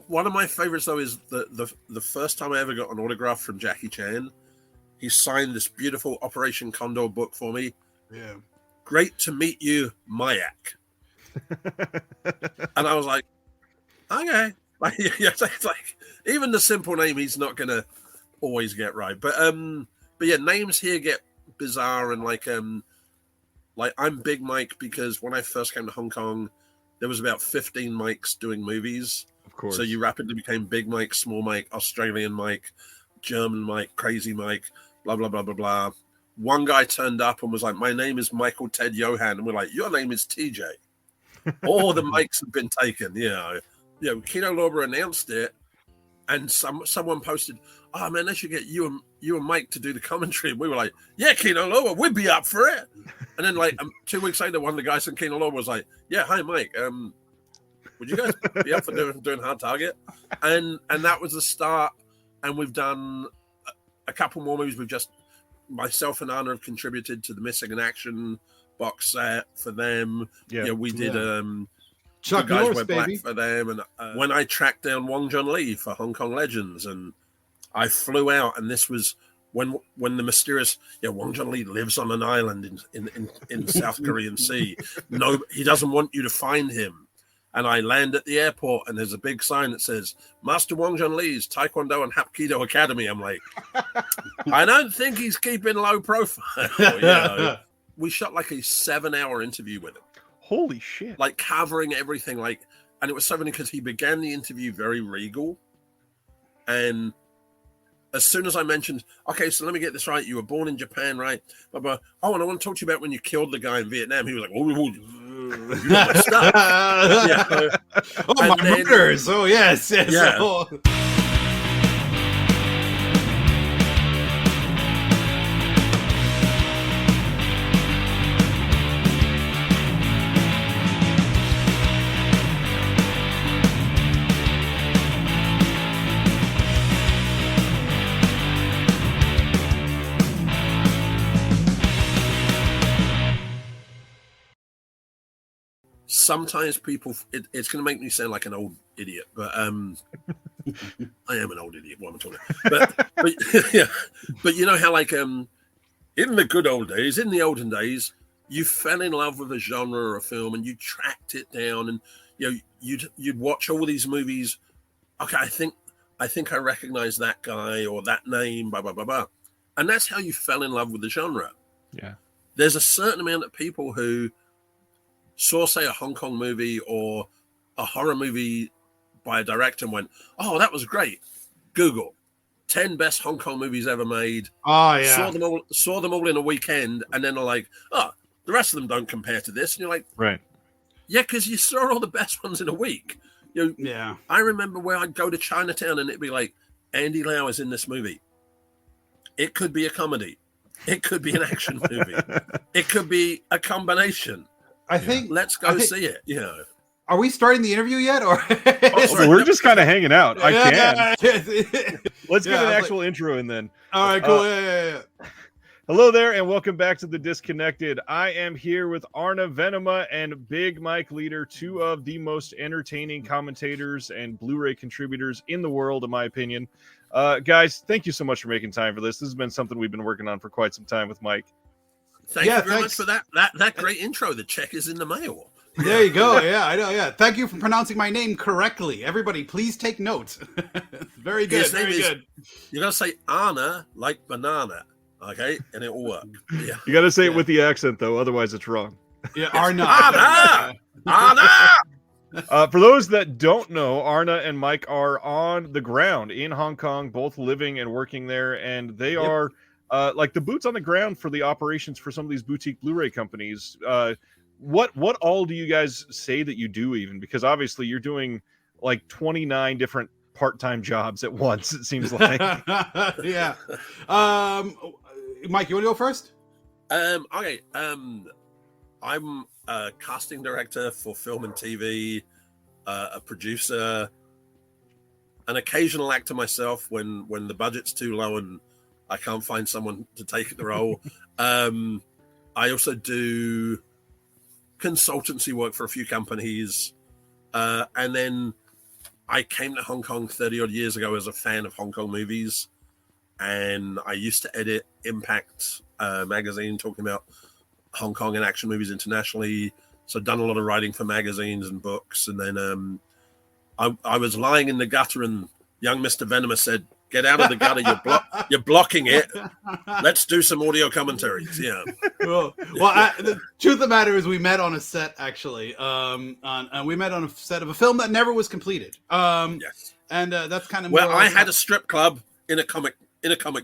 One of my favorites though is the first time I ever got an autograph from Jackie Chan. He signed this beautiful Operation Condor book for me. Yeah. Great to meet you, Mayak. And I was like, okay. It's like even the simple name he's not gonna always get right. But yeah, names here get bizarre and like I'm Big Mike because when I first came to Hong Kong, there was about 15 Mikes doing movies. Of course. So you rapidly became Big Mike, Small Mike, Australian Mike, German Mike, Crazy Mike, blah, blah, blah, blah, blah. One guy turned up and was like, my name is Michael Ted Johan. And we're like, your name is TJ. All the mics have been taken, Kino Lorber announced it, and someone posted, oh man, they should get you and Mike to do the commentary. And we were like, yeah, Kino Lorber, we'd be up for it. And then like 2 weeks later, one of the guys from Kino Lorber was like, yeah, hi Mike, would you guys be up for doing Hard Target? And that was the start. And we've done a couple more movies. We've just, myself and Arne have contributed to the Missing in Action box set for them. Yeah, we did Chuck Guys Norris, Wear baby. Black for them. And when I tracked down Wong Jun Lee for Hong Kong Legends, and I flew out, and this was when the mysterious Wong Jun Lee lives on an island in South Korean Sea. No, he doesn't want you to find him. And I land at the airport, and there's a big sign that says, Master Wong Jun Lee's Taekwondo and Hapkido Academy. I'm like, I don't think he's keeping low profile. We shot like a 7-hour interview with him. Holy shit. Like covering everything. And it was so funny because he began the interview very regal. And as soon as I mentioned, okay, so let me get this right. You were born in Japan, right? Blah, blah. Oh, and I want to talk to you about when you killed the guy in Vietnam. He was like, oh, you got my stuff. Oh, my murders. Oh, yes. Yeah. Oh. Sometimes people, it's going to make me sound like an old idiot, but I am an old idiot. What am I talking about? But yeah, but you know how like in the good old days, in the olden days, you fell in love with a genre or a film and you tracked it down, and you'd watch all these movies. Okay, I think I recognize that guy or that name, blah blah blah blah, and that's how you fell in love with the genre. Yeah, there's a certain amount of people who saw, say, a Hong Kong movie or a horror movie by a director and went, oh, that was great. Google 10 best Hong Kong movies ever made. Oh, yeah. Saw them all in a weekend, and then they're like, oh, the rest of them don't compare to this. And you're like, right. Yeah, because you saw all the best ones in a week. Yeah. I remember where I'd go to Chinatown and it'd be like, Andy Lau is in this movie. It could be a comedy. It could be an action movie. It could be a combination. I think let's go see it. Are we starting the interview yet, or we're just kind of hanging out? I can. Yeah. Let's get an actual intro in then. All right, cool. Yeah. Hello there, and welcome back to The Disconnected. I am here with Arne Venema and Big Mike Leeder, two of the most entertaining commentators and Blu-ray contributors in the world, in my opinion. Guys, thank you so much for making time for this. This has been something we've been working on for quite some time with Mike. Thank you very much for that great intro. The check is in the mail. There you go. Yeah, I know. Yeah. Thank you for pronouncing my name correctly. Everybody, please take notes. Very good. Very good. You got to say Arne like banana, okay? And it will work. Yeah. You got to say it with the accent, though. Otherwise, it's wrong. Yeah, Arne. Arne! For those that don't know, Arne and Mike are on the ground in Hong Kong, both living and working there, and they are like the boots on the ground for the operations for some of these boutique Blu-ray companies. What all do you guys say that you do, even? Because obviously you're doing like 29 different part-time jobs at once, it seems like. Yeah. Mike, you want to go first? Okay. I'm a casting director for film and TV, a producer, an occasional actor myself when the budget's too low and I can't find someone to take the role. I also do consultancy work for a few companies. And then I came to Hong Kong 30 odd years ago as a fan of Hong Kong movies, and I used to edit Impact magazine talking about Hong Kong and action movies internationally. So I've done a lot of writing for magazines and books. And then I was lying in the gutter, and young Mr. Venema said, "Get out of the gutter, you're blocking it. Let's do some audio commentaries." Yeah. Well, the truth of the matter is we met on a set, actually. We met on a set of a film that never was completed. Yes. And that's kind of where I had a strip club in a comic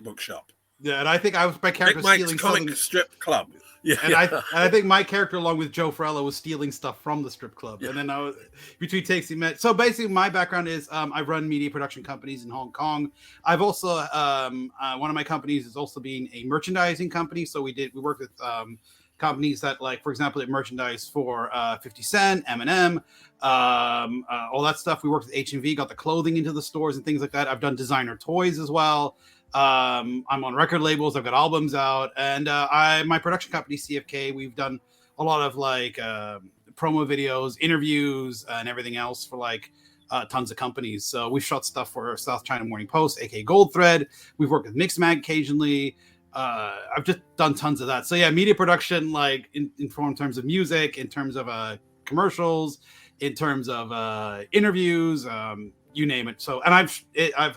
book shop. Yeah, and I think I was my character Mike's stealing comic something. strip club. Yeah, and I think my character, along with Joe Farella, was stealing stuff from the strip club. Yeah. And then between takes we met. So basically, my background is I run media production companies in Hong Kong. I've also one of my companies is also being a merchandising company. So we work with companies that, like, for example, they merchandise for 50 Cent, Eminem, all that stuff. We worked with HMV, got the clothing into the stores and things like that. I've done designer toys as well. I'm on record labels. I've got albums out, and my production company CFK. We've done a lot of like promo videos, interviews, and everything else for like tons of companies. So we've shot stuff for South China Morning Post, aka Gold Thread. We've worked with Mixmag occasionally. I've just done tons of that. So yeah, media production, like in terms of music, in terms of commercials, in terms of interviews. You name it. So, and I've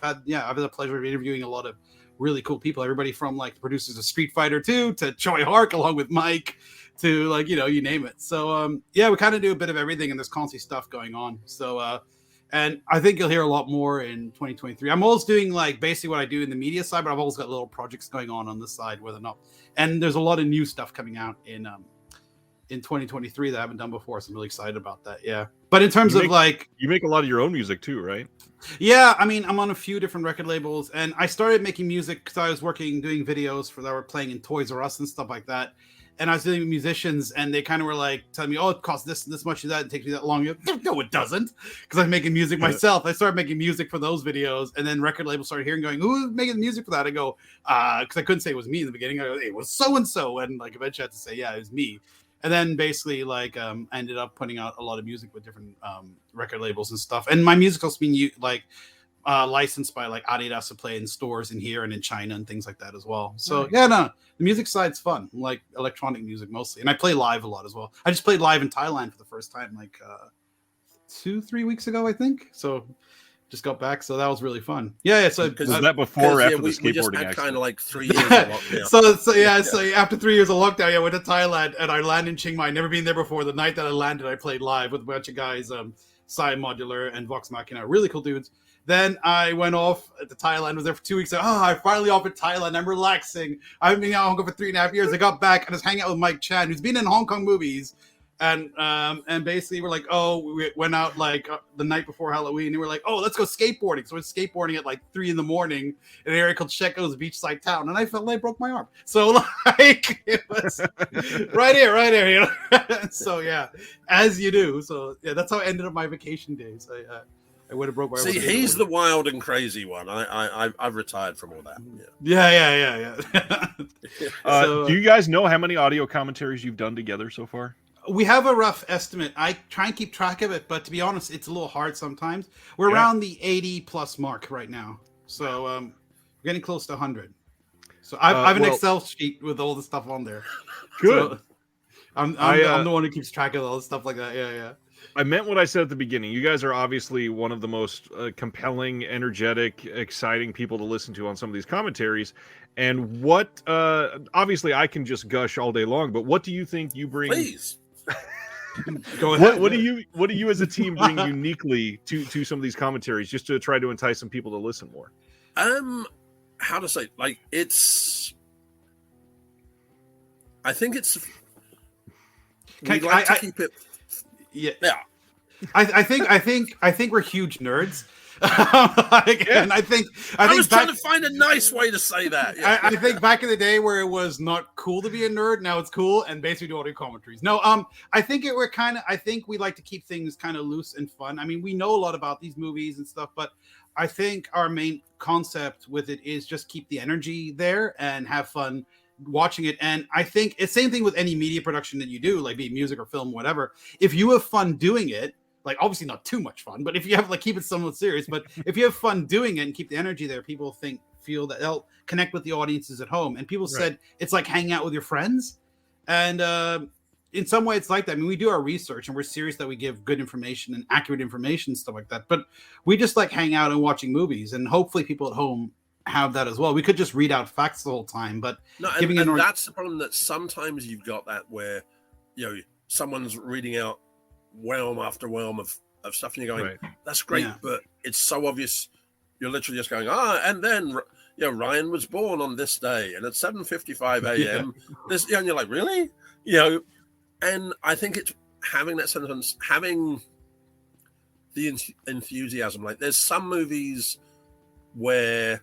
had the pleasure of interviewing a lot of really cool people. Everybody from like the producers of Street Fighter 2 to Choi Hark, along with Mike, to like, you name it. So, we kind of do a bit of everything, and there's constantly stuff going on. So, and I think you'll hear a lot more in 2023. I'm always doing like basically what I do in the media side, but I've always got little projects going on this side, whether or not. And there's a lot of new stuff coming out in 2023 that I haven't done before, so I'm really excited about that. Yeah, but in terms of like, you make a lot of your own music too, right? Yeah, I mean, I'm on a few different record labels, and I started making music because I was doing videos that were playing in Toys R Us and stuff like that. And I was dealing with musicians, and they kind of were like telling me, "Oh, it costs this much of that, and it takes me that long." No, it doesn't, because I'm making music myself. I started making music for those videos, and then record labels started hearing, going, "Who's making the music for that?" I go, because I couldn't say it was me in the beginning. I go, "It was so and so," and like eventually I had to say, "Yeah, it was me." And then basically, like, I ended up putting out a lot of music with different record labels and stuff. And my music also being licensed by like Adidas to play in stores in here and in China and things like that as well. So nice. yeah, no, the music side's fun. Like electronic music mostly, and I play live a lot as well. I just played live in Thailand for the first time like 2-3 weeks ago, I think. So just got back, so that was really fun. Yeah. So was that before or after the skateboarding we just had accident? kind of like 3 years of lockdown. So after 3 years of lockdown, I went to Thailand, and I landed in Chiang Mai. Never been there before. The night that I landed, I played live with a bunch of guys, Psy Modular and Vox Machina, really cool dudes. Then I went off to Thailand, was there for 2 weeks. I finally off in Thailand. I'm relaxing. I've been out in Hong Kong for 3.5 years. I got back and I was hanging out with Mike Chan, who's been in Hong Kong movies. And basically we're like, we went out like the night before Halloween, and we're like, let's go skateboarding. So we're skateboarding at like 3 a.m. in an area called Checo's beachside town, and I felt like I broke my arm. So like it was right here, So yeah, as you do. So yeah, that's how I ended up my vacation days. I would have broke my arm. See, he's the wild and crazy one. I've retired from all that. Yeah. Do you guys know how many audio commentaries you've done together so far? We have a rough estimate. I try and keep track of it, but to be honest, it's a little hard sometimes. We're around the 80 plus mark right now. So we're getting close to 100. So I have an Excel sheet with all the stuff on there. Good. So I'm the one who keeps track of all the stuff like that. Yeah. I meant what I said at the beginning. You guys are obviously one of the most compelling, energetic, exciting people to listen to on some of these commentaries. And what, obviously I can just gush all day long, but what do you think you bring? Please. Go ahead. What do you as a team bring uniquely to some of these commentaries, just to try to entice some people to listen more? How to say, like, I think it's we like to keep it. Yeah. I think we're huge nerds. And I was trying to find a nice way to say that. Yeah. I think back in the day where it was not cool to be a nerd, now it's cool, and basically do audio commentaries. No, I think we like to keep things kind of loose and fun. I mean, we know a lot about these movies and stuff, but I think our main concept with it is just keep the energy there and have fun watching it. And I think it's the same thing with any media production that you do, like be it music or film, whatever. If you have fun doing it, like obviously not too much fun, but if you have like keep it somewhat serious, but if you have fun doing it and keep the energy there, people feel that they'll connect with the audiences at home. And people said it's like hanging out with your friends. And in some way it's like that. I mean, we do our research and we're serious that we give good information and accurate information, stuff like that. But we just like hang out and watching movies, and hopefully people at home have that as well. We could just read out facts the whole time, but that's the problem, that sometimes you've got that where, you know, someone's reading out whelm after whelm of stuff, and you're going, that's great, but it's so obvious. You're literally just going, and then, you know, Ryan was born on this day, and at 7:55 a.m. This, you know, and you're like, really, you know. And I think it's having that sentence, having the enthusiasm. Like, there's some movies where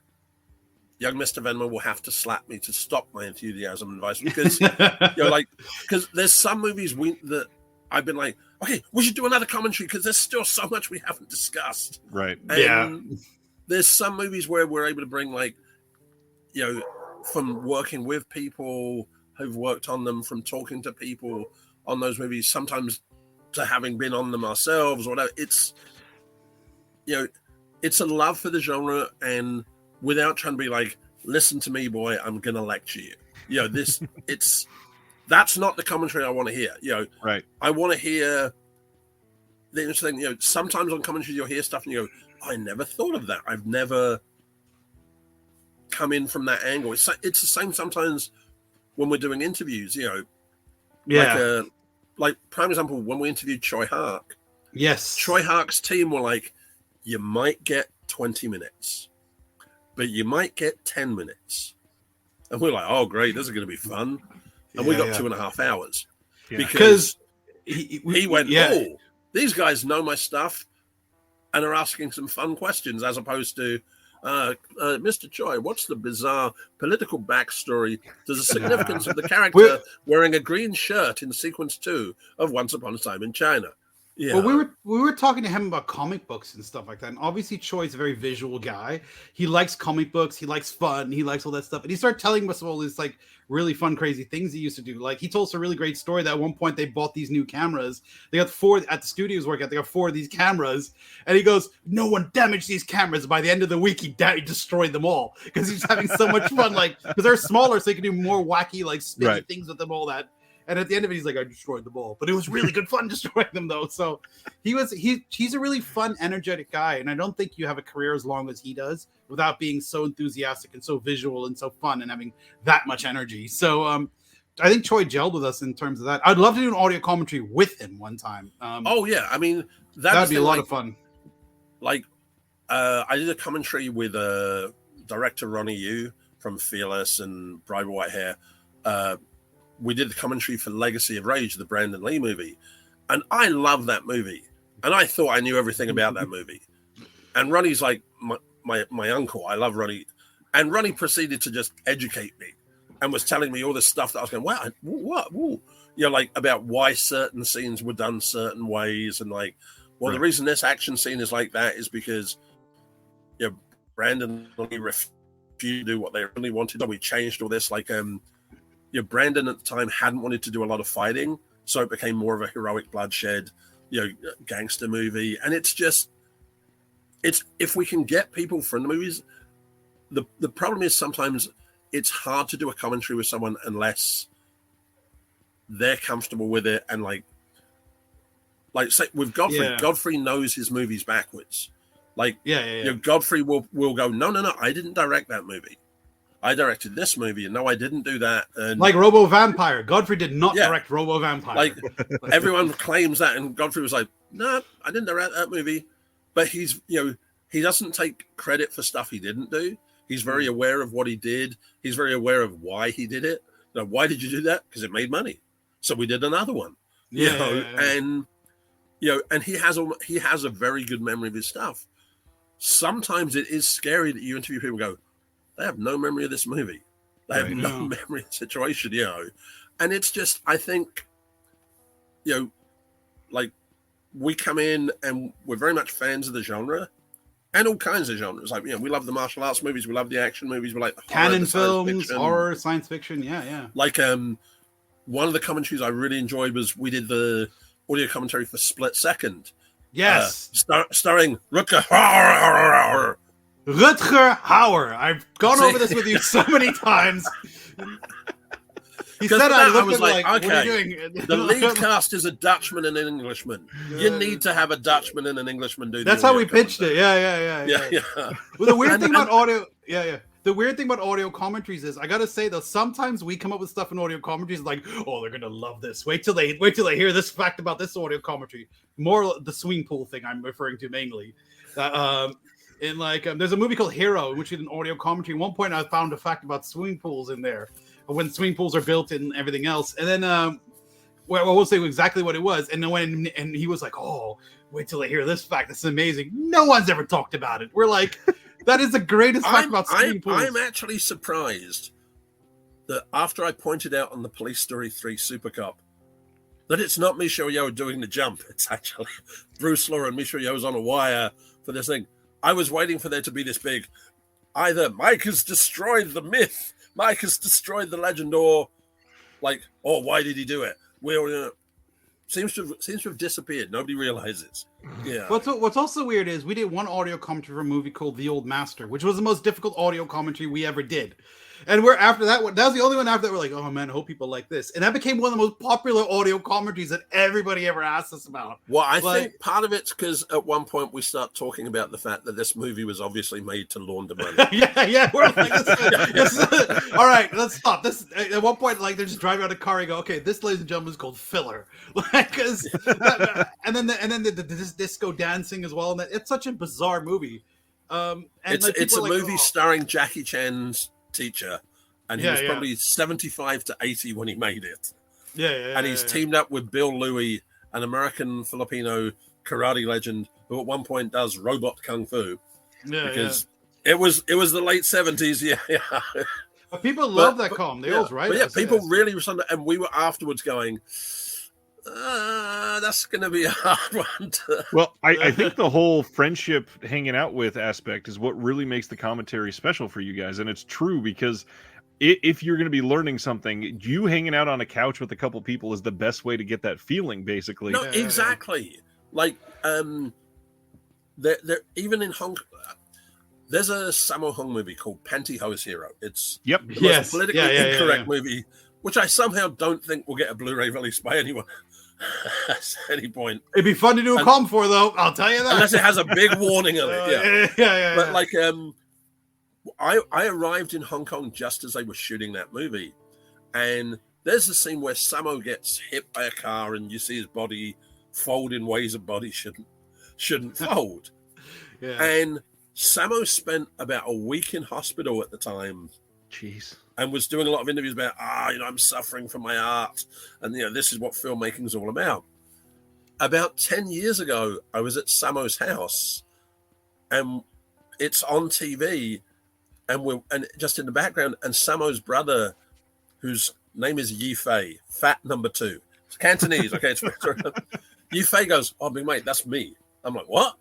young Mr. Venema will have to slap me to stop my enthusiasm and vice, because you know, like, because there's some movies that I've been like, okay, we should do another commentary because there's still so much we haven't discussed. Right. And there's some movies where we're able to bring, like, you know, from working with people who've worked on them, from talking to people on those movies, sometimes to having been on them ourselves or whatever. It's, you know, it's a love for the genre, and without trying to be like, listen to me, boy, I'm going to lecture you. You know, that's not the commentary I want to hear. You know, I want to hear the interesting, you know, sometimes on commentary you'll hear stuff and you go, I never thought of that. I've never come in from that angle. It's the same sometimes when we're doing interviews, you know. Like prime example, when we interviewed Choi Hark. Yes. Choi Hark's team were like, you might get 20 minutes, but you might get 10 minutes. And we're like, oh, great, this is going to be fun. And we got 2.5 hours. Yeah. Because he went, oh, these guys know my stuff and are asking some fun questions, as opposed to, Mr. Choi, what's the bizarre political backstory to the significance of the character wearing a green shirt in sequence 2 of Once Upon a Time in China? Yeah. Well, we were talking to him about comic books and stuff like that. And obviously, Choi's a very visual guy. He likes comic books. He likes fun. He likes all that stuff. And he started telling us all these like really fun, crazy things he used to do. Like, he told us a really great story that at one point they bought these new cameras. They got 4 at the studios workout. They got 4 of these cameras, and he goes, "No one damaged these cameras." By the end of the week, he destroyed them all because he's having so much fun. Like, because they're smaller, so he can do more wacky, like spinny things with them. All that. And at the end of it, he's like, I destroyed them all. But it was really good fun destroying them, though. So he's a really fun, energetic guy. And I don't think you have a career as long as he does without being so enthusiastic and so visual and so fun and having that much energy. So I think Choi gelled with us in terms of that. I'd love to do an audio commentary with him one time. Oh, yeah. I mean, that'd be a lot of fun. Like, I did a commentary with director Ronnie Yu from Fearless and Bride with White Hair. We did the commentary for Legacy of Rage, the Brandon Lee movie. And I love that movie. And I thought I knew everything about that movie. And Ronnie's like my uncle. I love Ronnie. And Ronnie proceeded to just educate me and was telling me all this stuff that I was going, what? You know, like about why certain scenes were done certain ways. And like, well, the reason this action scene is like that is because, you know, Brandon Lee refused to do what they really wanted. So we changed all this, like, you know, Brandon at the time hadn't wanted to do a lot of fighting, so it became more of a heroic bloodshed, you know, gangster movie. And it's if we can get people from the movies, the problem is sometimes it's hard to do a commentary with someone unless they're comfortable with it. And like say with Godfrey, Godfrey knows his movies backwards. Like, you know, Godfrey will go, no, I didn't direct that movie. I directed this movie, and no, I didn't do that. And like Robo Vampire, Godfrey did not direct Robo Vampire. Like everyone claims that, and Godfrey was like, "No, I didn't direct that movie." But he's, you know, he doesn't take credit for stuff he didn't do. He's very aware of what he did. He's very aware of why he did it. Now, why did you do that? Because it made money. So we did another one. And you know, and he has a very good memory of his stuff. Sometimes it is scary that you interview people and go, they have no memory of this movie. They have no memory of the situation, you know. And it's just, I think, you know, like, we come in and we're very much fans of the genre and all kinds of genres. Like, you know, we love the martial arts movies, we love the action movies, we like the canon films, horror, science fiction. Yeah. Like, one of the commentaries I really enjoyed was we did the audio commentary for Split Second. Yes. Starring Rutger. Rutger Hauer. I've gone over this with you so many times. He said I looked was at me like, okay, what are you doing? the lead cast is a Dutchman and an Englishman. You need to have a Dutchman and an Englishman do. That's how we pitched it. Yeah. Well, the weird thing about audio, the weird thing about audio commentaries is, I gotta say though, sometimes we come up with stuff in audio commentaries like, oh, they're gonna love this. Wait till they hear this fact about this audio commentary. More the swimming pool thing I'm referring to mainly. In there's a movie called Hero in which we did an audio commentary. At one point, I found a fact about swimming pools in there, when swimming pools are built and everything else. And then, I won't say exactly what it was. And then and he was like, "Oh, wait till I hear this fact. This is amazing. No one's ever talked about it." We're like, that is the greatest fact about swimming pools. I'm actually surprised that after I pointed out on the Police Story 3 Super Cup that it's not Michelle Yeoh doing the jump. It's actually Bruce Law and Michelle Yeoh's on a wire for this thing. I was waiting for there to be this big, either Mike has destroyed the myth, Mike has destroyed the legend, or why did he do it? Seems to have disappeared. Nobody realizes. Yeah. What's also weird is we did one audio commentary for a movie called The Old Master, which was the most difficult audio commentary we ever did. And we're after that one. That was the only one after that. We're like, oh man, I hope people like this. And that became one of the most popular audio commentaries that everybody ever asked us about. Well, I think part of it's because at one point we start talking about the fact that this movie was obviously made to launder money. yeah. We're like, all right, let's stop. This at one point, they're just driving out a car and go, okay, this, ladies and gentlemen, is called filler. And then this disco dancing as well. And it's such a bizarre movie. It's a movie starring Jackie Chan's teacher, and he was probably 75 to 80 when he made it. And he's teamed up with Bill Louie, an American Filipino karate legend who at one point does robot kung fu. Because it was the late 70s. But people love that com. They always write. But people really responded, and we were afterwards going, that's going to be a hard one to... Well, I think the whole friendship hanging out with aspect is what really makes the commentary special for you guys. And it's true, because if you're going to be learning something, you hanging out on a couch with a couple people is the best way to get that feeling, basically. No, exactly. Even in Hong Kong, there's a Sammo Hung movie called Pantyhose Hero. It's the most politically incorrect movie, which I somehow don't think will get a Blu-ray release by anyone at any point. It'd be fun to do a com for, though. I'll tell you that. Unless it has a big warning on it. But I arrived in Hong Kong just as they were shooting that movie, and there's a scene where Sammo gets hit by a car, and you see his body fold in ways a body shouldn't fold. And Sammo spent about a week in hospital at the time. Jeez. And was doing a lot of interviews about, I'm suffering from my art. And, this is what filmmaking is all about. About 10 years ago, I was at Sammo's house, and it's on TV, and just in the background, and Sammo's brother, whose name is Yi Fei, fat number 2. It's Cantonese, okay? Yi Fei goes, oh, big mate, that's me. I'm like, what?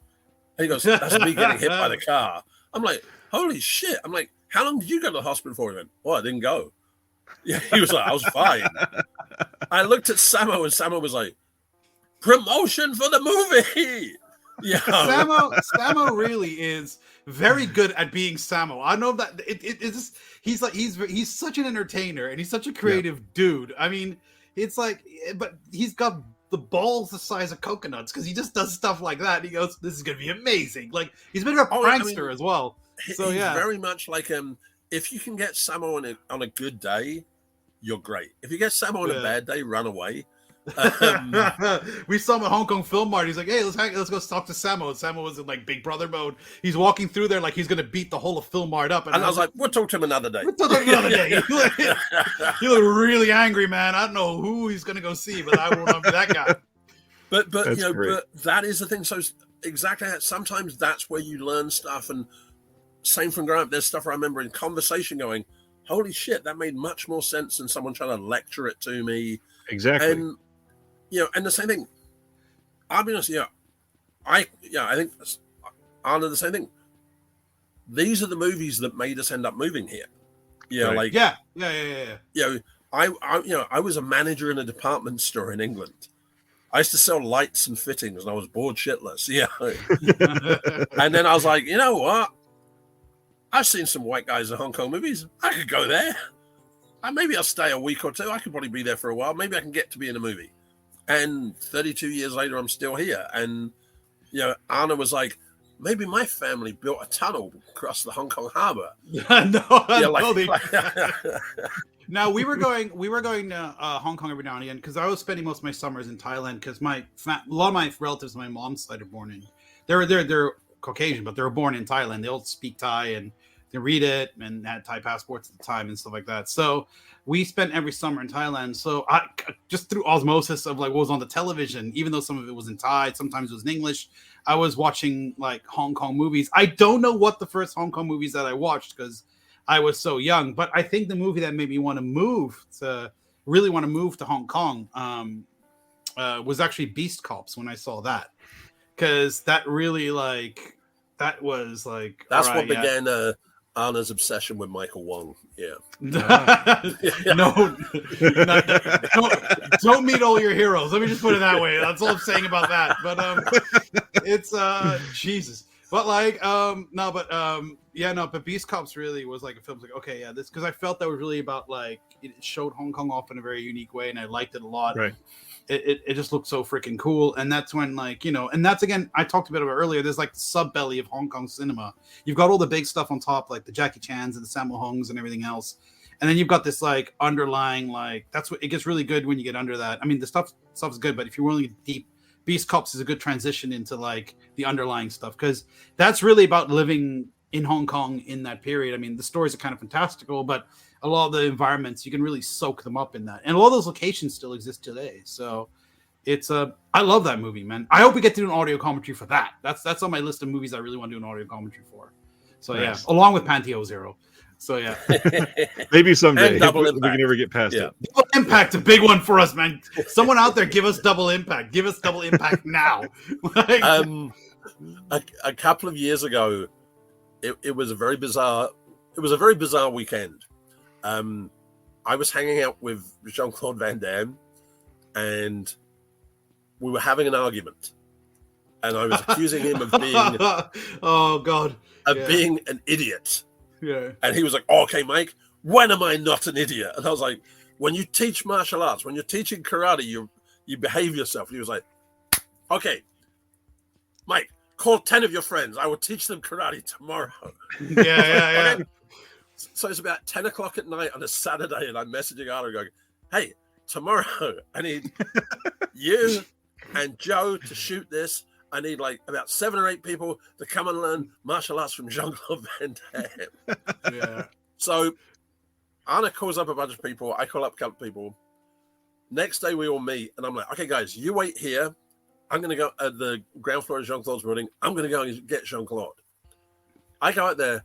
And he goes, that's me getting hit by the car. I'm like, holy shit. I'm like, how long did you go to the hospital for? He went, I didn't go. Yeah, he was like, I was fine. I looked at Sammo, and Sammo was like, promotion for the movie. Yeah, Sammo really is very good at being Sammo. I know that it's he's such an entertainer, and he's such a creative dude. I mean, it's but he's got the balls the size of coconuts because he just does stuff like that. He goes, "This is gonna be amazing." He's been a prankster as well. So he's very much if you can get Sammo on a good day, you're great. If you get Sammo on a bad day, run away. We saw him at Hong Kong Film Mart. He's like, "Hey, let's go talk to Sammo." And Sammo was in Big Brother mode. He's walking through there like he's gonna beat the whole of Film Mart up. And I was like, "We'll talk to him another day." You look really angry, man. I don't know who he's gonna go see, but I will not be that guy. But but that is the thing. So exactly, sometimes that's where you learn stuff. And same from growing up. There's stuff I remember in conversation going, "Holy shit, that made much more sense than someone trying to lecture it to me." Exactly. And and the same thing. I'll be honest, I think Arne, the same thing. These are the movies that made us end up moving here. I was I was a manager in a department store in England, I used to sell lights and fittings, and I was bored shitless. Yeah. And then I was like, you know what? I've seen some white guys in Hong Kong movies. I could go there. Maybe I'll stay a week or two. I could probably be there for a while. Maybe I can get to be in a movie. And 32 years later, I'm still here. And, Arne was like, maybe my family built a tunnel across the Hong Kong harbor. Now we were going to Hong Kong every now and again because I was spending most of my summers in Thailand because a lot of my relatives on my mom's side are born in. They're Caucasian, but they were born in Thailand. They all speak Thai and they read it and had Thai passports at the time and stuff like that. So we spent every summer in Thailand. So I just through osmosis of like what was on the television, even though some of it was in Thai, sometimes it was in English, I was watching like Hong Kong movies. I don't know what the first Hong Kong movies that I watched because I was so young, but I think the movie that made me want to move to Hong Kong was actually Beast Cops when I saw that. Because that really that's what began Arne's obsession with Michael Wong. Yeah. No, don't meet all your heroes. Let me just put it that way. That's all I'm saying about that. But it's Jesus. But but Beast Cops really was like a film. Like, okay, yeah, this because I felt that was really about like it showed Hong Kong off in a very unique way, and I liked it a lot. Right. It just looked so freaking cool, and that's when and that's again I talked a bit about earlier. There's like the sub-belly of Hong Kong cinema. You've got all the big stuff on top, like the Jackie Chans and the Sammo Hungs and everything else, and then you've got this like underlying that's what it gets really good when you get under that. I mean, the stuff's good, but if you're really deep, Beast Cops is a good transition into like the underlying stuff because that's really about living in Hong Kong in that period. I mean, the stories are kind of fantastical, but a lot of the environments, you can really soak them up in that. And a lot of those locations still exist today. So I love that movie, man. I hope we get to do an audio commentary for that. That's on my list of movies I really want to do an audio commentary for. So nice. Yeah, along with Panteo Zero. So yeah. Maybe someday we can never get past it. Double Impact's a big one for us, man. Someone out there, give us Double Impact. Give us Double Impact now. A couple of years ago, it was a very bizarre weekend. I was hanging out with Jean-Claude Van Damme, and we were having an argument. And I was accusing him of being being an idiot. Yeah. And he was like, oh, okay, Mike, when am I not an idiot? And I was like, when you teach martial arts, when you're teaching karate, you behave yourself. And he was like, okay, Mike, call 10 of your friends. I will teach them karate tomorrow. Yeah. Okay? So it's about 10 o'clock at night on a Saturday, and I'm messaging Arne going, hey, tomorrow, I need you and Joe to shoot this. I need like about 7 or 8 people to come and learn martial arts from Jean-Claude Van Damme. Yeah. So Arne calls up a bunch of people. I call up a couple of people. Next day we all meet, and I'm like, okay, guys, you wait here. I'm going to go at the ground floor of Jean-Claude's building. I'm going to go and get Jean-Claude. I go out there,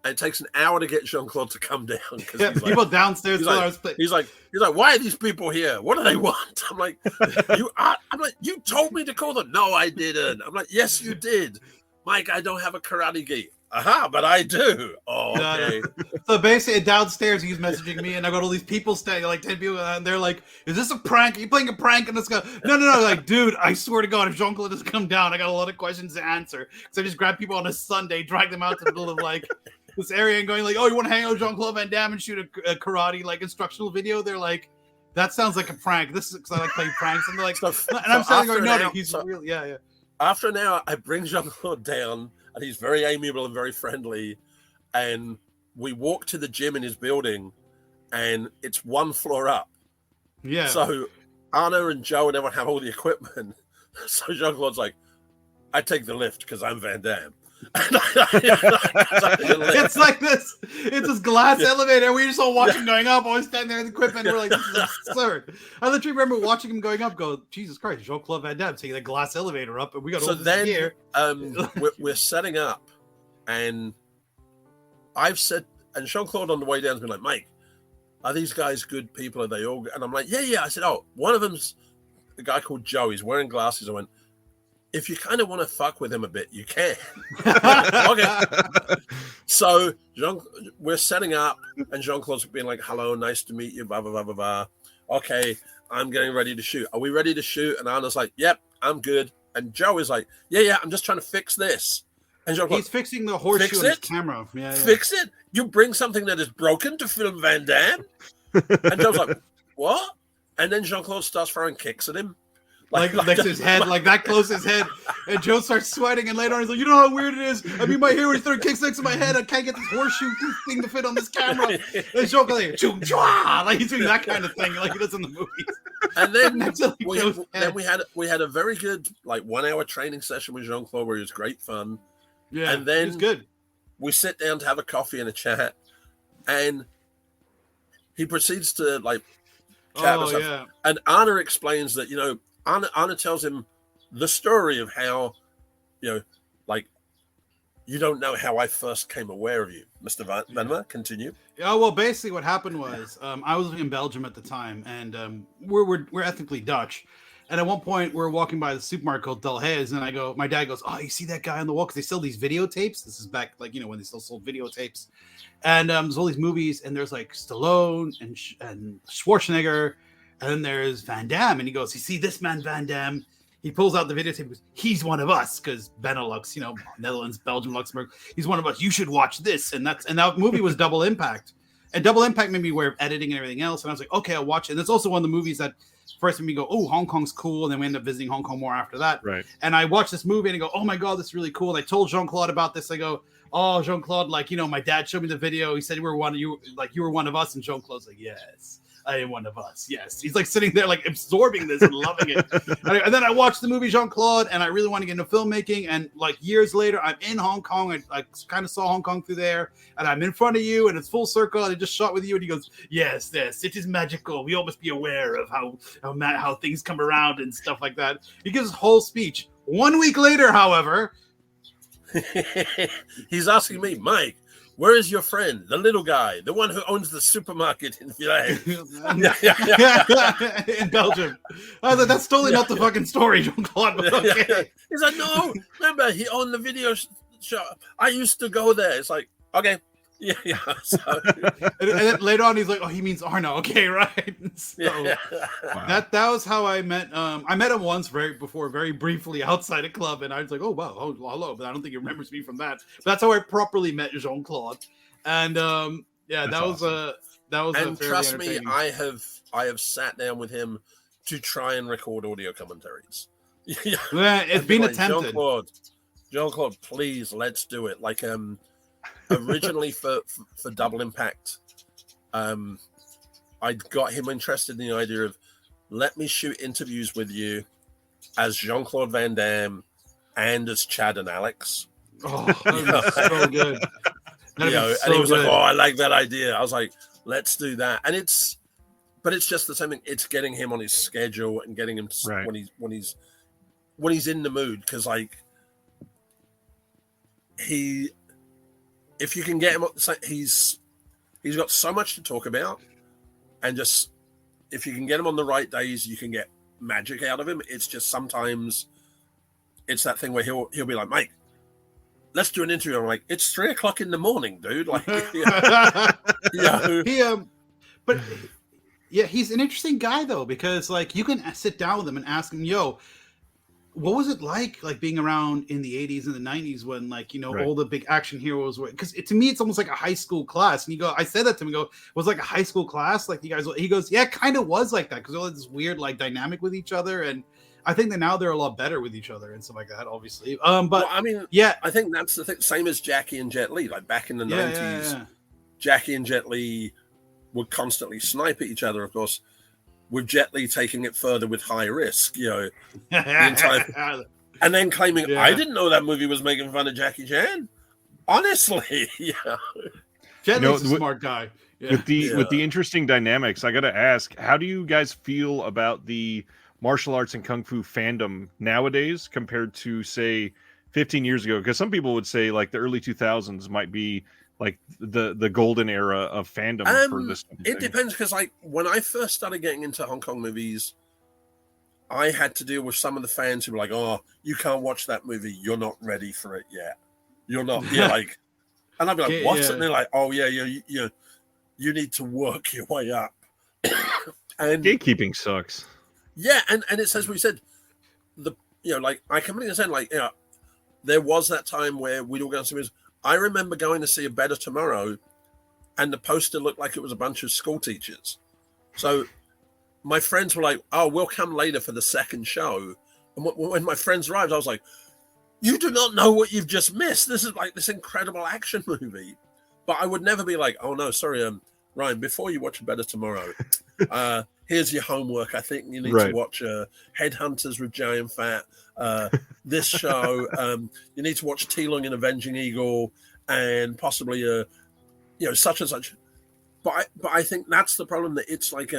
and it takes an hour to get Jean-Claude to come down. Yeah, people downstairs. He's like, why are these people here? What do they want? I'm like, you told me to call them. No, I didn't. I'm like, yes, you did. Mike, I don't have a karate gi. Aha, but I do. Oh, okay. So basically, downstairs, he's messaging me, and I got all these people staying, like 10 people, and they're like, is this a prank? Are you playing a prank? And this guy, no. Like, dude, I swear to God, if Jean-Claude doesn't come down, I got a lot of questions to answer. So I just grab people on a Sunday, drag them out to the middle of like this area and going like, oh, you want to hang out with Jean-Claude Van Damme and shoot a karate like instructional video? They're like, that sounds like a prank. This is because I like playing pranks. And they're like, and I'm saying, no, he's real. Yeah. After an hour, I bring Jean-Claude down, and he's very amiable and very friendly. And we walk to the gym in his building, and it's 1 floor up. Yeah. So Arne and Joe and everyone have all the equipment. So Jean-Claude's like, I take the lift because I'm Van Damme. It's like this. It's this glass elevator. And we just all watching going up. Always standing there in the equipment. We're like, this is absurd. I literally remember watching him going up. Go, Jesus Christ, Jean-Claude Van Damme taking the glass elevator up, and we got all this gear. We're setting up, and I've said, and Jean-Claude on the way down has been like, Mike, are these guys good people? Are they all good? And I'm like, yeah. I said, oh, one of them's a guy called Joe. He's wearing glasses. I went, if you kind of want to fuck with him a bit, you can. Okay. So we're setting up, and Jean-Claude's being like, hello, nice to meet you, blah, blah, blah, blah, blah. Okay, I'm getting ready to shoot. Are we ready to shoot? And Arne's like, yep, I'm good. And Joe is like, yeah, I'm just trying to fix this. And Joe's He's fixing the horseshoe on his camera. Yeah. Fix it? You bring something that is broken to film Van Damme? And Joe's like, what? And then Jean-Claude starts throwing kicks at him. Like his head, like that close to his head. And Joe starts sweating, and later on he's like, you know how weird it is? I mean, my hair was throwing kicks next to my head. I can't get this horseshoe thing to fit on this camera. And Joe goes like, choo-chua! Like he's doing that kind of thing, like he does in the movies. And then we had a very good like 1 hour training session with Jean-Claude where he was great fun. Yeah, and then it was good. We sit down to have a coffee and a chat, and he proceeds to like chat with us. Yeah. And Arne explains that, Arne tells him the story of how, like, you don't know how I first came aware of you, Mr. Venema. Continue. Yeah, well, basically what happened was I was in Belgium at the time, and we're ethnically Dutch. And at one point, we're walking by the supermarket called Delhaize, and my dad goes, "Oh, you see that guy on the wall? Because they sell these videotapes. This is back, like, when they still sold videotapes. And there's all these movies, and there's like Stallone and Schwarzenegger, and then there's Van Damme. And he goes, you see this man, Van Damme? He pulls out the videotape and goes, he's one of us, because Benelux, Netherlands, Belgium, Luxembourg. He's one of us. You should watch this." And that movie was Double Impact. And Double Impact made me aware of editing and everything else. And I was like, okay, I'll watch it. And it's also one of the movies that first made me go, oh, Hong Kong's cool. And then we end up visiting Hong Kong more after that. Right. And I watched this movie and I go, oh my God, this is really cool. And I told Jean-Claude about this. I go, oh, Jean-Claude, like, my dad showed me the video. He said you were one of us. And Jean-Claude's like, yes, I am one of us. Yes. He's like sitting there, like absorbing this and loving it. And then I watched the movie Jean-Claude, and I really want to get into filmmaking. And like years later, I'm in Hong Kong. I kind of saw Hong Kong through there, and I'm in front of you, and it's full circle. And I just shot with you, and he goes, yes, it is magical. We all must be aware of how things come around and stuff like that. He gives a whole speech. 1 week later, however, he's asking me, Mike, where is your friend, the little guy, the one who owns the supermarket in Village? In Belgium. I was like, that's totally not the fucking story, Jean-Claude. Okay. He's like, no, remember, he owned the video shop. I used to go there. It's like, okay. Yeah. So. and then later on, he's like, oh, he means Arne. Okay, right? So that was how I met. I met him once very briefly outside a club, and I was like, oh wow, oh hello, but I don't think he remembers me from that. But that's how I properly met Jean-Claude, and that was and trust me, I have sat down with him to try and record audio commentaries. Yeah, it's been attempted. Jean-Claude, please, let's do it. Like originally for Double Impact, I got him interested in the idea of, let me shoot interviews with you as Jean-Claude Van Damme and as Chad and Alex. Oh, so good. And he was like, oh, I like that idea. I was like, let's do that. And it's just the same thing. It's getting him on his schedule and getting him right. when he's in the mood, because like if you can get him, he's got so much to talk about, and just if you can get him on the right days, you can get magic out of him. It's just sometimes it's that thing where he'll be like, Mike, let's do an interview. I'm like, it's 3:00 in the morning, dude. Like, but yeah, he's an interesting guy though, because like you can sit down with him and ask him, yo, what was it like being around in the 80s and the 90s when like, right. all the big action heroes were, because to me, it's almost like a high school class. And I said that to him, was like a high school class. Like you guys, he goes, yeah, it kind of was like that. Because all this weird, like dynamic with each other. And I think that now they're a lot better with each other and stuff like that, obviously. But well, I mean, yeah, I think that's the thing. Same as Jackie and Jet Li, like back in the 90s, yeah. Jackie and Jet Li would constantly snipe at each other, of course, with Jet Li taking it further with High Risk, the entire, and then claiming, I didn't know that movie was making fun of Jackie Chan. Honestly, Jet Li's a smart guy. Yeah. With the interesting dynamics, I got to ask, how do you guys feel about the martial arts and kung fu fandom nowadays compared to, say, 15 years ago? Because some people would say like the early 2000s might be like the golden era of fandom for this. It depends, because like when I first started getting into Hong Kong movies, I had to deal with some of the fans who were like, "Oh, you can't watch that movie. You're not ready for it yet. You're not." Yeah, like, and I'd be like, "What?" Yeah. And they're like, "Oh yeah, you need to work your way up." And gatekeeping sucks. Yeah, and it's as we said, like I completely understand. Like, there was that time where we'd all go to see movies. I remember going to see A Better Tomorrow, and the poster looked like it was a bunch of school teachers. So my friends were like, "Oh, we'll come later for the second show." And when my friends arrived, I was like, "You do not know what you've just missed. This is like this incredible action movie." But I would never be like, "Oh no, sorry, Ryan. Before you watch A Better Tomorrow, here's your homework. I think you need to watch Headhunters with Giant Fat. This show. You need to watch T-Lung and Avenging Eagle, and possibly such and such." But I think that's the problem, that it's like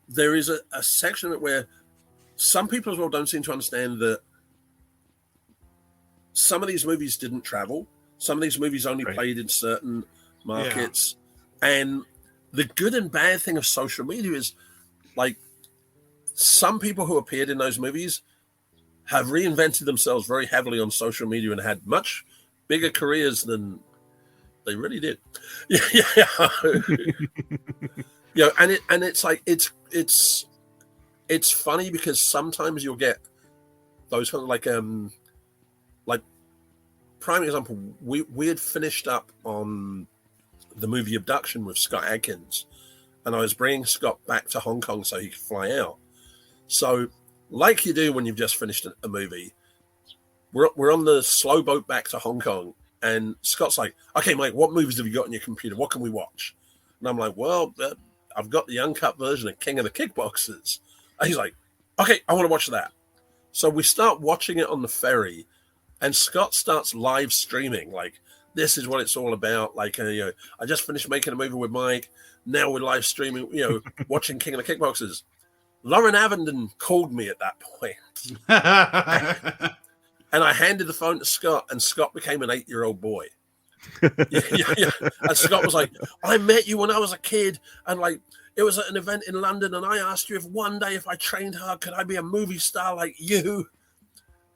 there is a section of it where some people as well don't seem to understand that some of these movies didn't travel. Some of these movies only played in certain markets. Yeah. And the good and bad thing of social media is, like, some people who appeared in those movies have reinvented themselves very heavily on social media and had much bigger careers than they really did. And it's like it's funny because sometimes you'll get those kind of like prime example. We had finished up on the movie Abduction with Scott Adkins, and I was bringing Scott back to Hong Kong so he could fly out. So, like you do when you've just finished a movie, we're on the slow boat back to Hong Kong, and Scott's like, "Okay, Mike, what movies have you got on your computer? What can we watch?" And I'm like, "Well, I've got the uncut version of King of the Kickboxers." And he's like, "Okay, I want to watch that." So we start watching it on the ferry, and Scott starts live streaming, like, "This is what it's all about. Like, I just finished making a movie with Mike. Now we're live streaming, watching King of the Kickboxers." Lauren Avenden called me at that point. And I handed the phone to Scott, and Scott became an 8-year-old boy. Yeah. And Scott was like, "I met you when I was a kid, and like it was at an event in London, and I asked you if one day if I trained hard, could I be a movie star like you?"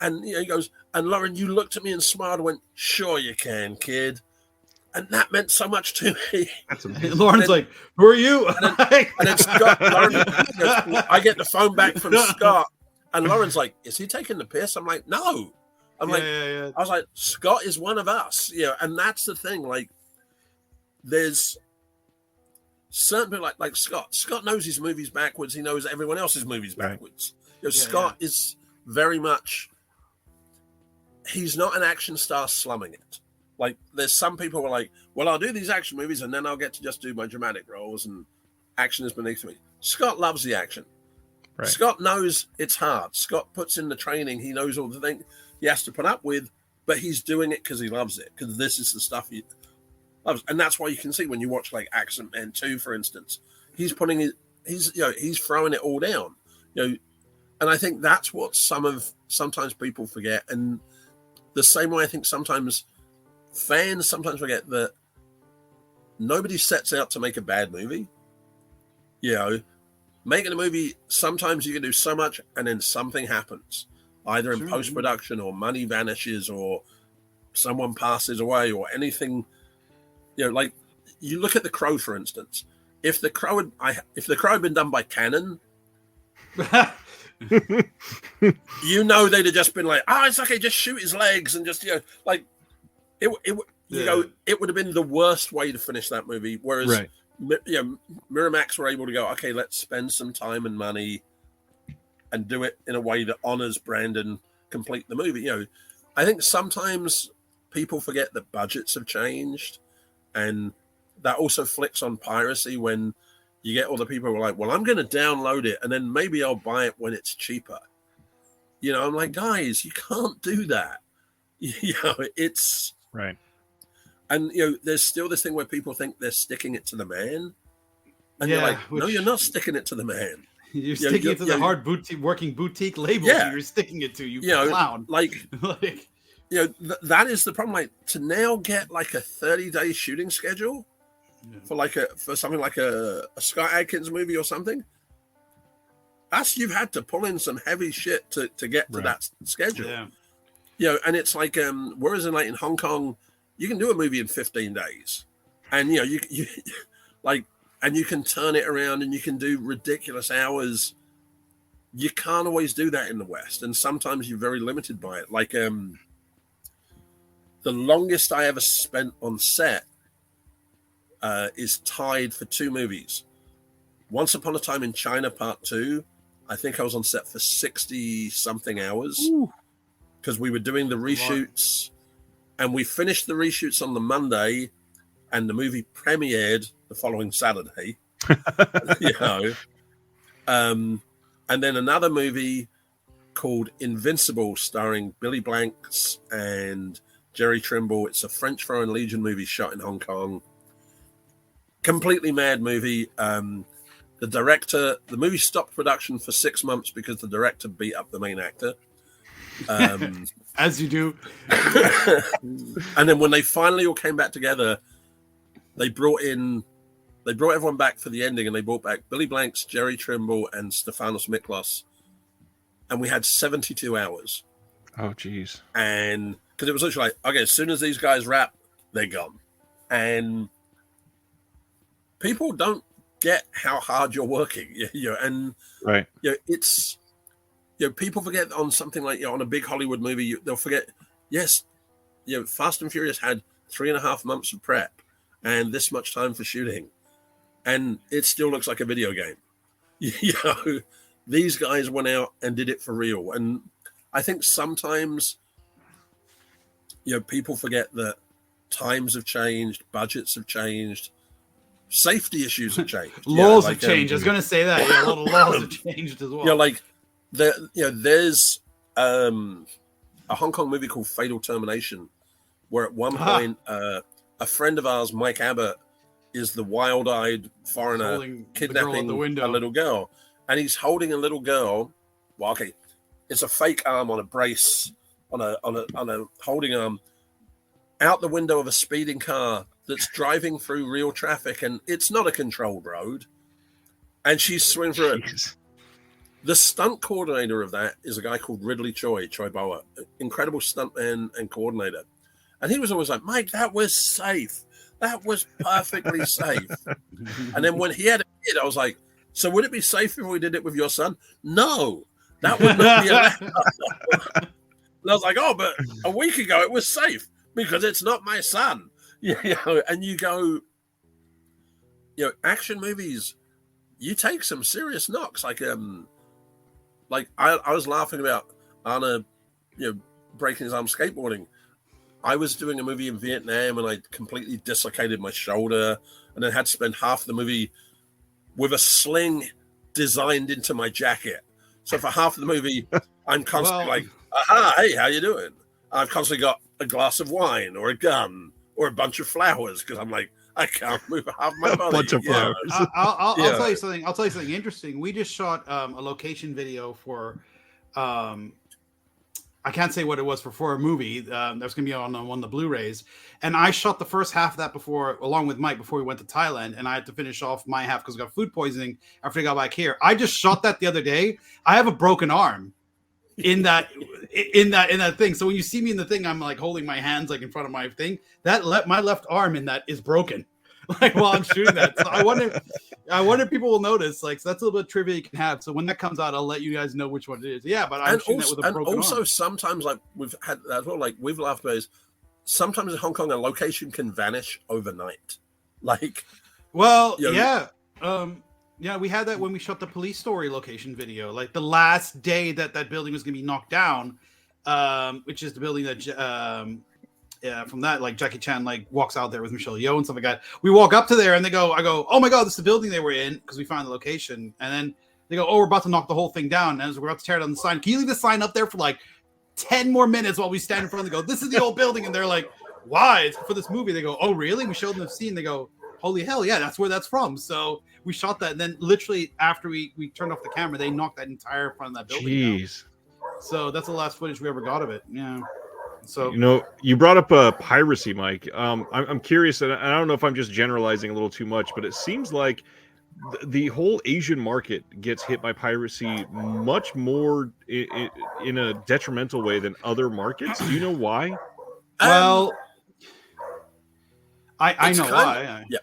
And he goes, "And Lauren, you looked at me and smiled and went, 'Sure you can, kid.'" And that meant so much to me. That's amazing. Lauren's like, "Who are you?" And then Scott, Lauren, I get the phone back from Scott, and Lauren's like, "Is he taking the piss?" I'm like, "No." I was like, Scott is one of us, and that's the thing. Like, there's certain people like Scott. Scott knows his movies backwards. He knows everyone else's movies backwards. Scott is very much. He's not an action star slumming it. Like, there's some people who are like, "Well, I'll do these action movies and then I'll get to just do my dramatic roles, and action is beneath me." Scott loves the action. Right. Scott knows it's hard. Scott puts in the training. He knows all the things he has to put up with, but he's doing it because he loves it, because this is the stuff he loves. And that's why you can see when you watch like Accent Man 2, for instance, he's throwing it all down. And I think that's what sometimes people forget. And the same way I think sometimes fans sometimes forget that nobody sets out to make a bad movie. Making a movie, sometimes you can do so much and then something happens, either in post-production or money vanishes or someone passes away or anything. Like, you look at The Crow, for instance. If The Crow had been done by Canon, they'd have just been like, "Oh, it's okay, just shoot his legs," and just like it would have been the worst way to finish that movie. Whereas Miramax were able to go, "Okay, let's spend some time and money and do it in a way that honors Brandon, complete the movie." I think sometimes people forget that budgets have changed, and that also flicks on piracy when you get all the people who are like, "Well, I'm going to download it and then maybe I'll buy it when it's cheaper." I'm like, guys, you can't do that. It's right. And there's still this thing where people think they're sticking it to the man, and you're like, "No, you're not sticking it to the man. You're sticking it to the hard working boutique label. You're sticking it to, you clown." Like that is the problem. Like, to now get like a 30-day shooting schedule for something like a Scott Adkins movie or something. You've had to pull in some heavy shit to get to that schedule. And it's like whereas in Hong Kong, you can do a movie in 15 days, and you like and you can turn it around and you can do ridiculous hours. You can't always do that in the West, and sometimes you're very limited by it. Like the longest I ever spent on set is tied for 2 movies. Once Upon a Time in China Part 2, I think I was on set for 60-something hours because we were doing the reshoots, and we finished the reshoots on the Monday, and the movie premiered the following Saturday. You know, and then another movie called Invincible, starring Billy Blanks and Jerry Trimble. It's a French Foreign Legion movie shot in Hong Kong. Completely mad movie. The director, the movie stopped production for 6 months because the director beat up the main actor. As you do. And then when they finally all came back together, they brought everyone back for the ending, and they brought back Billy Blanks, Jerry Trimble, and Stefanos Miklos. And we had 72 hours. Oh, geez. And because it was literally like, okay, as soon as these guys wrap, they're gone. And people don't get how hard you're working. And right. It's, people forget on something like, on a big Hollywood movie, they'll forget, yes, Fast and Furious had 3.5 months of prep and this much time for shooting. And it still looks like a video game. These guys went out and did it for real. And I think sometimes, people forget that times have changed, budgets have changed, safety issues have changed. Laws have changed. I was going to say that. A lot of laws have changed as well. There's a Hong Kong movie called Fatal Termination, where at one point a friend of ours, Mike Abbott, is the wild-eyed foreigner kidnapping a little girl. And he's holding a little girl. Well, okay, it's a fake arm on a brace, on a holding arm, out the window of a speeding car that's driving through real traffic, and it's not a controlled road. And she's swinging through it. The stunt coordinator of that is a guy called Ridley Choi Boa, incredible stuntman and coordinator. And he was always like, Mike, that was safe. That was perfectly safe. And then when he had a kid, I was like, so would it be safe if we did it with your son? No, that would not be allowed. And I was like, oh, but a week ago it was safe because it's not my son. And you go, action movies, you take some serious knocks. Like I was laughing about Arne, breaking his arm skateboarding. I was doing a movie in Vietnam and I completely dislocated my shoulder and then had to spend half the movie with a sling designed into my jacket. So for half of the movie, I'm constantly like, aha, hey, how you doing? I've constantly got a glass of wine or a gun or a bunch of flowers because I'm like, I can't move half my body. A bunch of flowers. I'll tell you something. I'll tell you something interesting. We just shot a location video for I can't say what it was for a movie that was going to be on one of the Blu-rays. And I shot the first half of that along with Mike, before we went to Thailand. And I had to finish off my half because I got food poisoning after I got back here. I just shot that the other day. I have a broken arm in that thing. So when you see me in the thing, I'm like holding my hands like in front of my thing. My left arm in that is broken. Like while I'm shooting that. So I wonder if people will notice. Like, so that's a little bit of trivia you can have. So when that comes out, I'll let you guys know which one it is. Yeah, but I'm shooting that with a broken arm. And also sometimes, like we've had as well, like we've laughed about is sometimes in Hong Kong a location can vanish overnight. Like, well, yeah. Yeah, we had that when we shot the Police Story location video. Like the last day that building was going to be knocked down, which is the building that from that, like Jackie Chan like walks out there with Michelle Yeoh and stuff like that. We walk up to there and I go, oh my God, this is the building they were in because we found the location. And then they go, oh, we're about to knock the whole thing down. And as we're about to tear down the sign, can you leave the sign up there for like 10 more minutes while we stand in front of them? They go, this is the old building. And they're like, why? It's for this movie. They go, oh, really? We showed them the scene. They go, holy hell, yeah, that's where that's from. So we shot that. And then literally after we turned off the camera, they knocked that entire front of that building Jeez. Down. So that's the last footage we ever got of it. Yeah. So you brought up piracy, Mike. I'm curious, and I don't know if I'm just generalizing a little too much, but it seems like the whole Asian market gets hit by piracy much more in a detrimental way than other markets. Do you know why? Well, I know why. Yeah.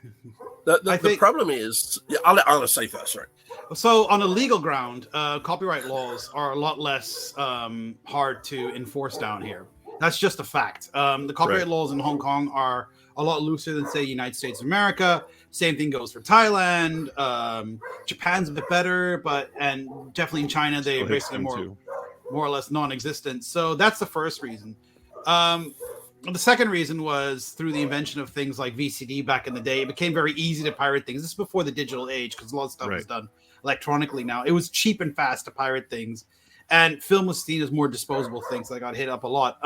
The problem is, I'll let Arne say first. Sorry. So on a legal ground, copyright laws are a lot less hard to enforce down here. That's just a fact. The copyright laws in Hong Kong are a lot looser than, say, United States of America. Same thing goes for Thailand. Japan's a bit better, and definitely in China, they're basically more or less non-existent. So that's the first reason. The second reason was through the invention of things like VCD back in the day. It became very easy to pirate things. This is before the digital age, because a lot of stuff is done electronically now. It was cheap and fast to pirate things, and film was seen as more disposable things that got hit up a lot.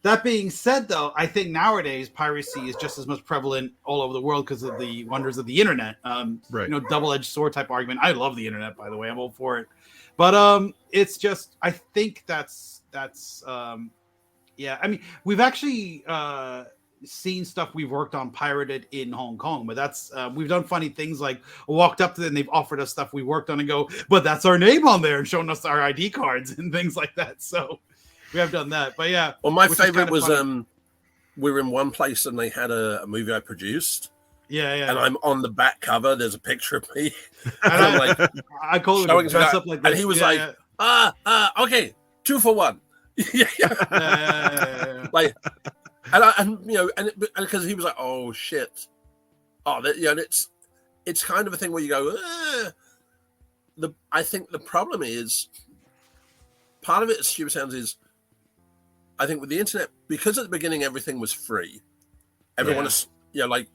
That being said, though, I think nowadays piracy is just as much prevalent all over the world because of the wonders of the internet. Double-edged sword type argument. I love the internet, by the way. I'm all for it. But it's just, I think that's yeah. I mean, we've actually seen stuff we've worked on pirated in Hong Kong, but that's we've done funny things like walked up to them and they've offered us stuff we worked on and go, but that's our name on there, and shown us our ID cards and things like that. So we have done that. But yeah. Well, my favorite was we were in one place and they had a movie I produced. Yeah. And I'm on the back cover. There's a picture of me. And I'm like, I call it dress up like this. And he was okay, 2 for 1. Yeah. Like, and because he was like, oh shit, and it's kind of a thing where you go, I think the problem is, part of it, as stupid sounds, is I think with the internet, because at the beginning everything was free, everyone is, like,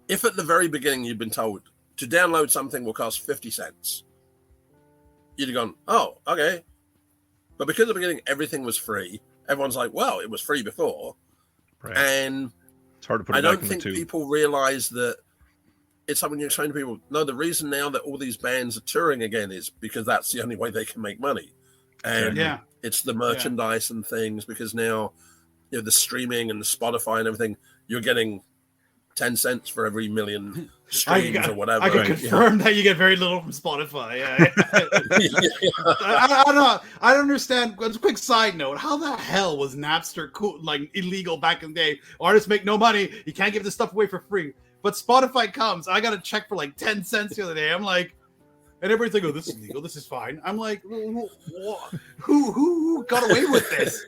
if at the very beginning you'd been told to download something will cost 50 cents, you'd have gone, oh, okay. But because at the beginning everything was free, everyone's like, well, it was free before. Right. And it's hard to put it I don't think people realize that it's something you're saying to people. No, the reason now that all these bands are touring again is because that's the only way they can make money. And it's the merchandise and things, because now, the streaming and the Spotify and everything, you're getting 10 cents for every million streams or whatever. I can confirm that you get very little from Spotify. I don't understand. Just a quick side note. How the hell was Napster illegal back in the day? Artists make no money. You can't give this stuff away for free. But Spotify comes. I got a check for like 10 cents the other day. I'm like, and everybody's like, oh, this is legal. This is fine. I'm like, who got away with this?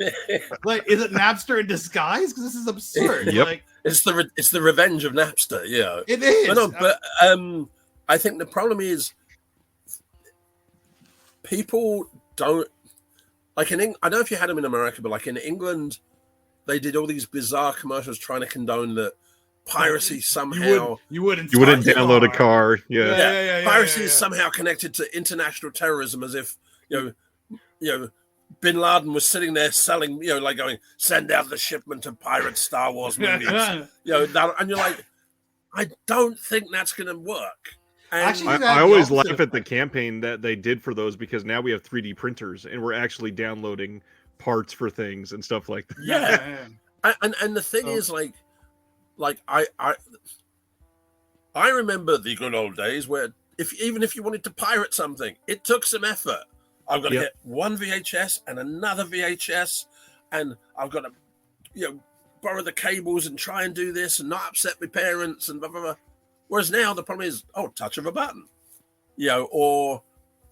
Like, is it Napster in disguise? Because this is absurd. Yep. Like, it's the revenge of Napster. Yeah, it is. But I think the problem is people don't like in. I don't know if you had them in America, but like in England, they did all these bizarre commercials trying to condone that piracy somehow. You wouldn't download a car. Yeah. Piracy is somehow connected to international terrorism, as if Bin Laden was sitting there selling, like going, send out the shipment of pirate Star Wars movies. And you're like, I don't think that's going to work. And actually, I always laugh at the campaign that they did for those, because now we have 3D printers and we're actually downloading parts for things and stuff like that. Yeah. And the thing is, like I remember the good old days where even if you wanted to pirate something, it took some effort. I've got to get one VHS and another VHS, and I've got to, borrow the cables and try and do this and not upset my parents and blah, blah, blah. Whereas now the problem is, touch of a button, or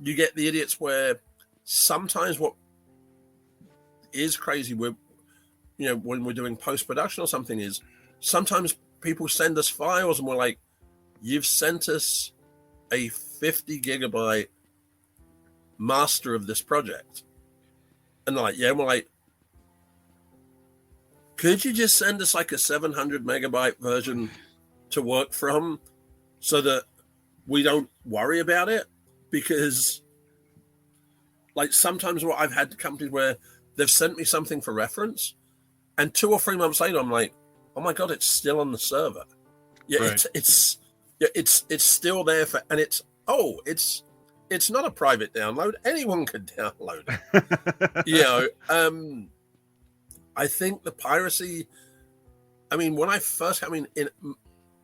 you get the idiots where sometimes what is crazy when we're doing post-production or something is sometimes people send us files and we're like, you've sent us a 50 gigabyte master of this project, and they're like, we're like, could you just send us like a 700 megabyte version to work from so that we don't worry about it? Because like sometimes what I've had companies where they've sent me something for reference, and 2 or 3 months later I'm like, oh my god, it's still on the server. It's still there and it's not a private download. Anyone could download it. I think the piracy, when I first, in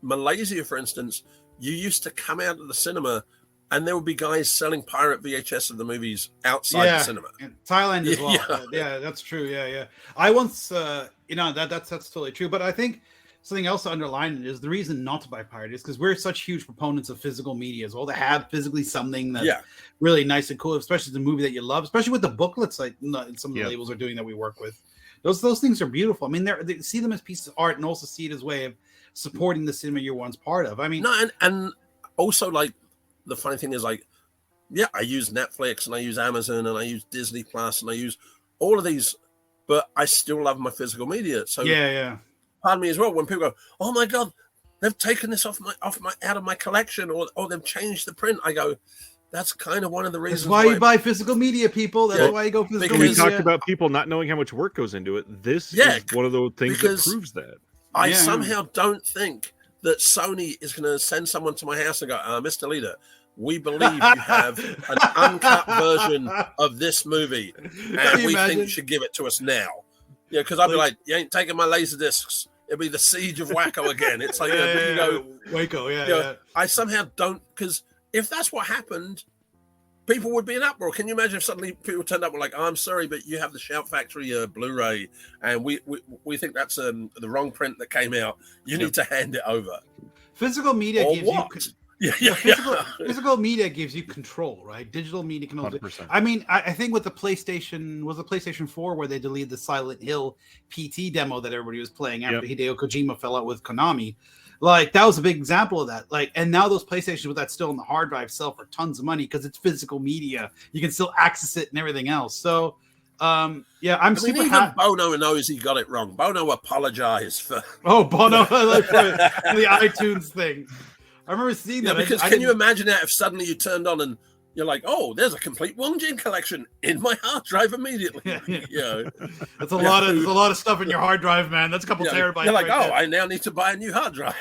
Malaysia, for instance, you used to come out of the cinema and there would be guys selling pirate VHS of the movies outside the cinema. In Thailand as well. Yeah, that's true. Yeah. I once, that's totally true. But I think something else to underline it is the reason not to buy pirate is because we're such huge proponents of physical media as well, to have physically something that's really nice and cool, especially the movie that you love, especially with the booklets like some of the labels are doing that we work with. Those things are beautiful. I mean, they see them as pieces of art and also see it as a way of supporting the cinema you're once part of. I mean, no, and also like the funny thing is like, yeah, I use Netflix and I use Amazon and I use Disney Plus and I use all of these, but I still love my physical media. So pardon me as well when people go, "Oh my God, they've taken this out of my collection," or they've changed the print. I go, that's kind of one of the reasons. That's why you buy physical media, people. That's why you go physical media. We talked about people not knowing how much work goes into it. This is one of those things that proves that. I somehow don't think that Sony is going to send someone to my house and go, Mr. Leeder, we believe you have an uncut version of this movie, and we think you should give it to us now. Yeah, because I'd be like, you ain't taking my laser discs. It'll be the Siege of Waco again. It's like, you go, Waco, I somehow don't, because if that's what happened, people would be in uproar. Can you imagine if suddenly people turned up and were like, I'm sorry, but you have the Shout Factory Blu-ray, and we think that's the wrong print that came out. You need to hand it over. Physical media gives you... Physical media gives you control, right? Digital media can also... I mean, I think with the PlayStation 4 where they deleted the Silent Hill PT demo that everybody was playing after Hideo Kojima fell out with Konami. Like, that was a big example of that. Like, and now those PlayStations with that still on the hard drive sell for tons of money because it's physical media. You can still access it and everything else. So, I'm super happy. Bono knows he got it wrong. Bono apologized for... Oh, Bono, for the iTunes thing. I remember seeing that. Because can you imagine that if suddenly you turned on and you're like, oh, there's a complete Wong Jin collection in my hard drive immediately. That's a lot of stuff in your hard drive, man. That's a couple terabytes. You're like, I now need to buy a new hard drive.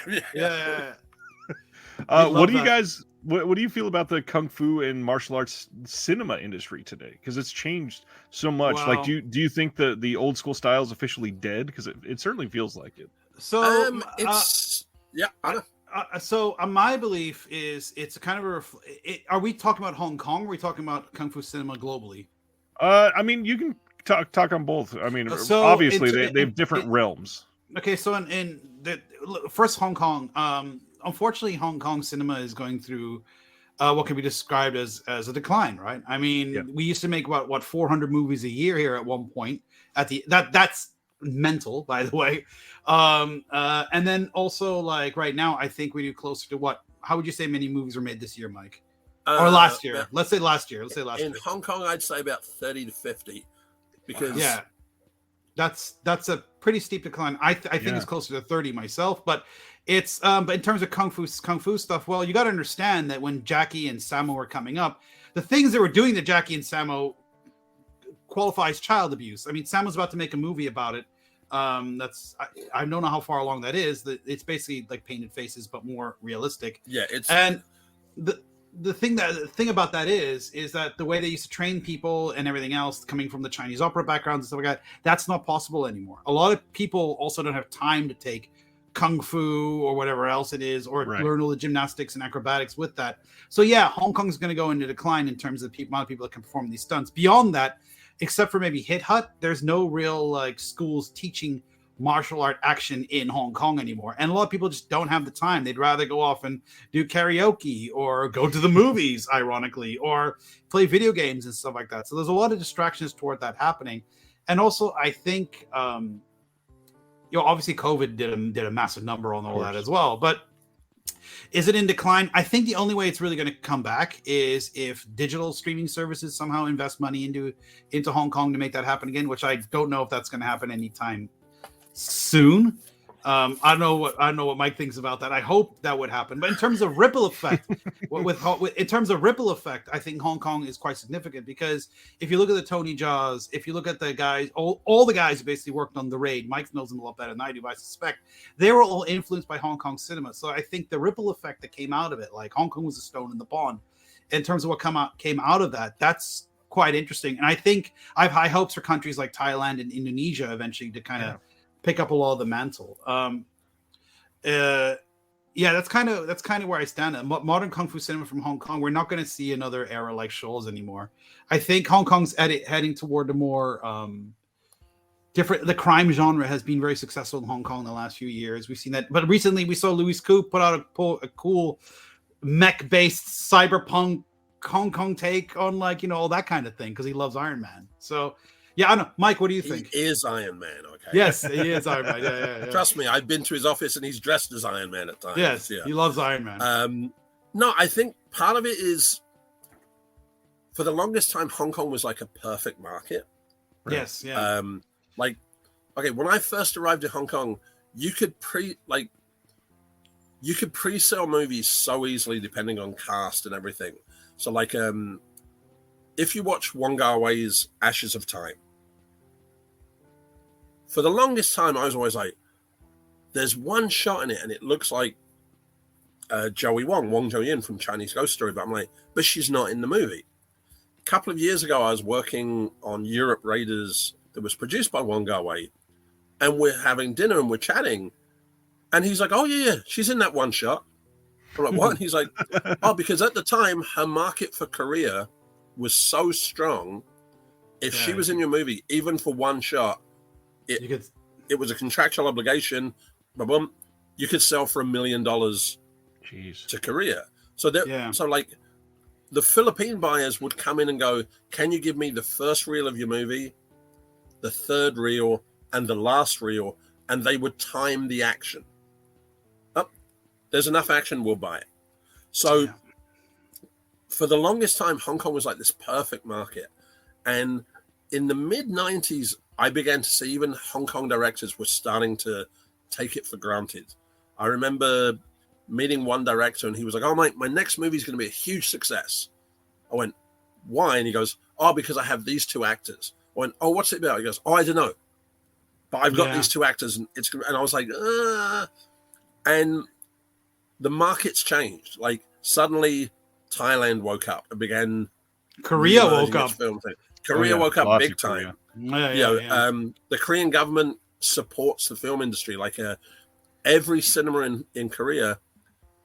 What do you guys? What do you feel about the kung fu and martial arts cinema industry today? Because it's changed so much. Wow. Like, do you think the old school style is officially dead? Because it certainly feels like it. So I know. So my belief is it's a kind of are we talking about Hong Kong or are we talking about Kung Fu cinema globally? I mean, you can talk on both. I mean, obviously they have different realms. Okay, so in the first Hong Kong, unfortunately, Hong Kong cinema is going through what can be described as a decline, right? I mean, we used to make what 400 movies a year here at one point. That's mental, by the way. And then also, like, right now, I think we do closer to how would you say many movies were made this year, Mike? Or last year? Let's say last year. In Hong Kong, I'd say about 30 to 50. Because that's a pretty steep decline. I think it's closer to 30 myself, but it's but in terms of kung fu stuff, well, you got to understand that when Jackie and Sammo were coming up, the things that were doing to Jackie and Sammo qualifies child abuse. I mean, Sammo's about to make a movie about it. I don't know how far along that is. It's basically like Painted Faces, but more realistic. Yeah, it's and the thing about that is that the way they used to train people and everything else coming from the Chinese opera backgrounds and stuff like that, that's not possible anymore. A lot of people also don't have time to take kung fu or whatever else it is, or learn all the gymnastics and acrobatics with that. So Hong Kong is going to go into decline in terms of the amount of people that can perform these stunts. Beyond that, except for maybe Hit Hut, there's no real like schools teaching martial art action in Hong Kong anymore. And a lot of people just don't have the time. They'd rather go off and do karaoke or go to the movies, ironically, or play video games and stuff like that. So there's a lot of distractions toward that happening. And also, I think, obviously COVID did a massive number on all that as well. But is it in decline? I think the only way it's really going to come back is if digital streaming services somehow invest money into Hong Kong to make that happen again, which I don't know if that's going to happen anytime soon. I don't know what Mike thinks about that. I hope that would happen. But in terms of ripple effect, I think Hong Kong is quite significant, because if you look at the Tony Jaws, if you look at the guys, all the guys who basically worked on The Raid, Mike knows them a lot better than I do, but I suspect they were all influenced by Hong Kong cinema. So I think the ripple effect that came out of it, like Hong Kong was a stone in the pond, in terms of what came out of that, that's quite interesting. And I think I have high hopes for countries like Thailand and Indonesia eventually to kind of pick up a lot of the mantle. That's kind of where I stand. Modern kung fu cinema from Hong Kong, we're not going to see another era like Shoals anymore. I think Hong Kong's heading toward a more The crime genre has been very successful in Hong Kong in the last few years. We've seen that, but recently we saw Louis Coupe put out a cool mech-based cyberpunk Hong Kong take on, like, you know, all that kind of thing, because he loves Iron Man. So yeah, I don't know. Mike, what do you think? He is Iron Man, okay? Yes, he is Iron Man. Yeah. Trust me, I've been to his office and he's dressed as Iron Man at times. Yes, yeah. He loves Iron Man. No, I think part of it is, for the longest time, Hong Kong was like a perfect market. Right? Yes, yeah. Like, okay, when I first arrived in Hong Kong, you could pre-sell movies so easily depending on cast and everything. So, like, if you watch Wong Kar-wai's Ashes of Time, for the longest time, I was always like, there's one shot in it and it looks like Joey Wong Jo-yin from Chinese Ghost Story, but I'm like, but she's not in the movie. A couple of years ago, I was working on Europe Raiders that was produced by Wong Kar-wai, and we're having dinner and we're chatting, and he's like, oh yeah, she's in that one shot. I'm like, what? And he's like, oh, because at the time her market for Korea was so strong, if she was in your movie, even for one shot, it was a contractual obligation, boom, you could sell for $1 million to Korea. So so like, the Philippine buyers would come in and go, can you give me the first reel of your movie, the third reel, and the last reel? And they would time the action. Oh, there's enough action, we'll buy it. So for the longest time, Hong Kong was like this perfect market. And in the mid-90s, I began to see even Hong Kong directors were starting to take it for granted. I remember meeting one director and he was like, oh, my next movie is going to be a huge success. I went, why? And he goes, oh, because I have these two actors. I went, oh, what's it about? He goes, oh, I don't know, but I've got these two actors, and and I was like, and the market's changed. Like, suddenly Thailand woke up and began. Korea woke up. Korea woke up big time. The Korean government supports the film industry. Like, every cinema in Korea,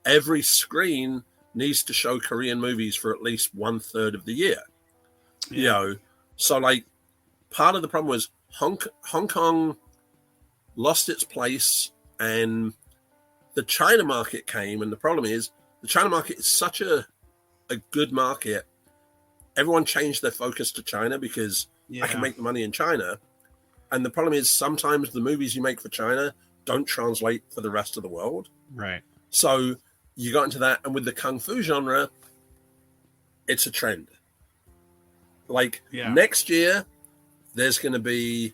every screen needs to show Korean movies for at least 1/3 of the year. You know, so like, part of the problem was Hong Kong lost its place, and the China market came. And the problem is, the China market is such a good market. Everyone changed their focus to China because I can make the money in China. And the problem is, sometimes the movies you make for China don't translate for the rest of the world. Right. So you got into that. And with the Kung Fu genre, it's a trend. Like, next year, there's going to be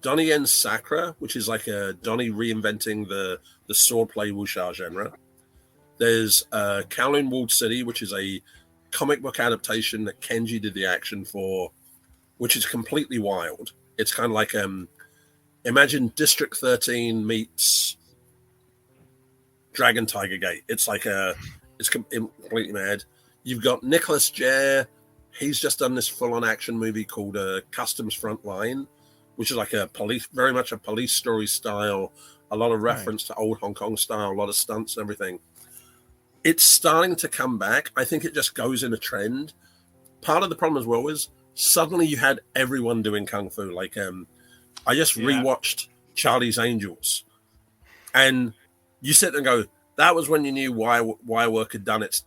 Donnie Yen's Sakura, which is like a Donnie reinventing the swordplay wuxia genre. There's Kowloon Walled City, which is a comic book adaptation that Kenji did the action for, which is completely wild. It's kind of like, imagine District 13 meets Dragon Tiger Gate. It's like it's completely mad. You've got Nicholas Jare. He's just done this full-on action movie called Customs Frontline, which is like very much a police story style, a lot of reference to old Hong Kong style, a lot of stunts and everything. It's starting to come back. I think it just goes in a trend. Part of the problem as well is suddenly you had everyone doing Kung Fu. Like, I just rewatched Charlie's Angels, and you sit there and go, that was when you knew why work had done its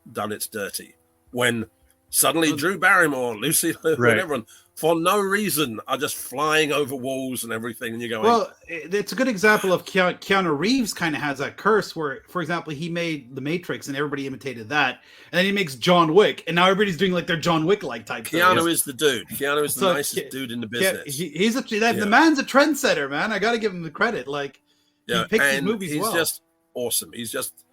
dirty. When suddenly Drew Barrymore, Lucy Liu, and everyone, for no reason, are just flying over walls and everything. And you're going, well, it's a good example of Keanu Reeves kind of has that curse where, for example, he made The Matrix and everybody imitated that. And then he makes John Wick, and now everybody's doing like their John Wick-like type. Keanu is the dude. Keanu is the nicest dude in the business. The man's a trendsetter, man. I got to give him the credit. Like, he picks his movies well. He's just awesome. He's just,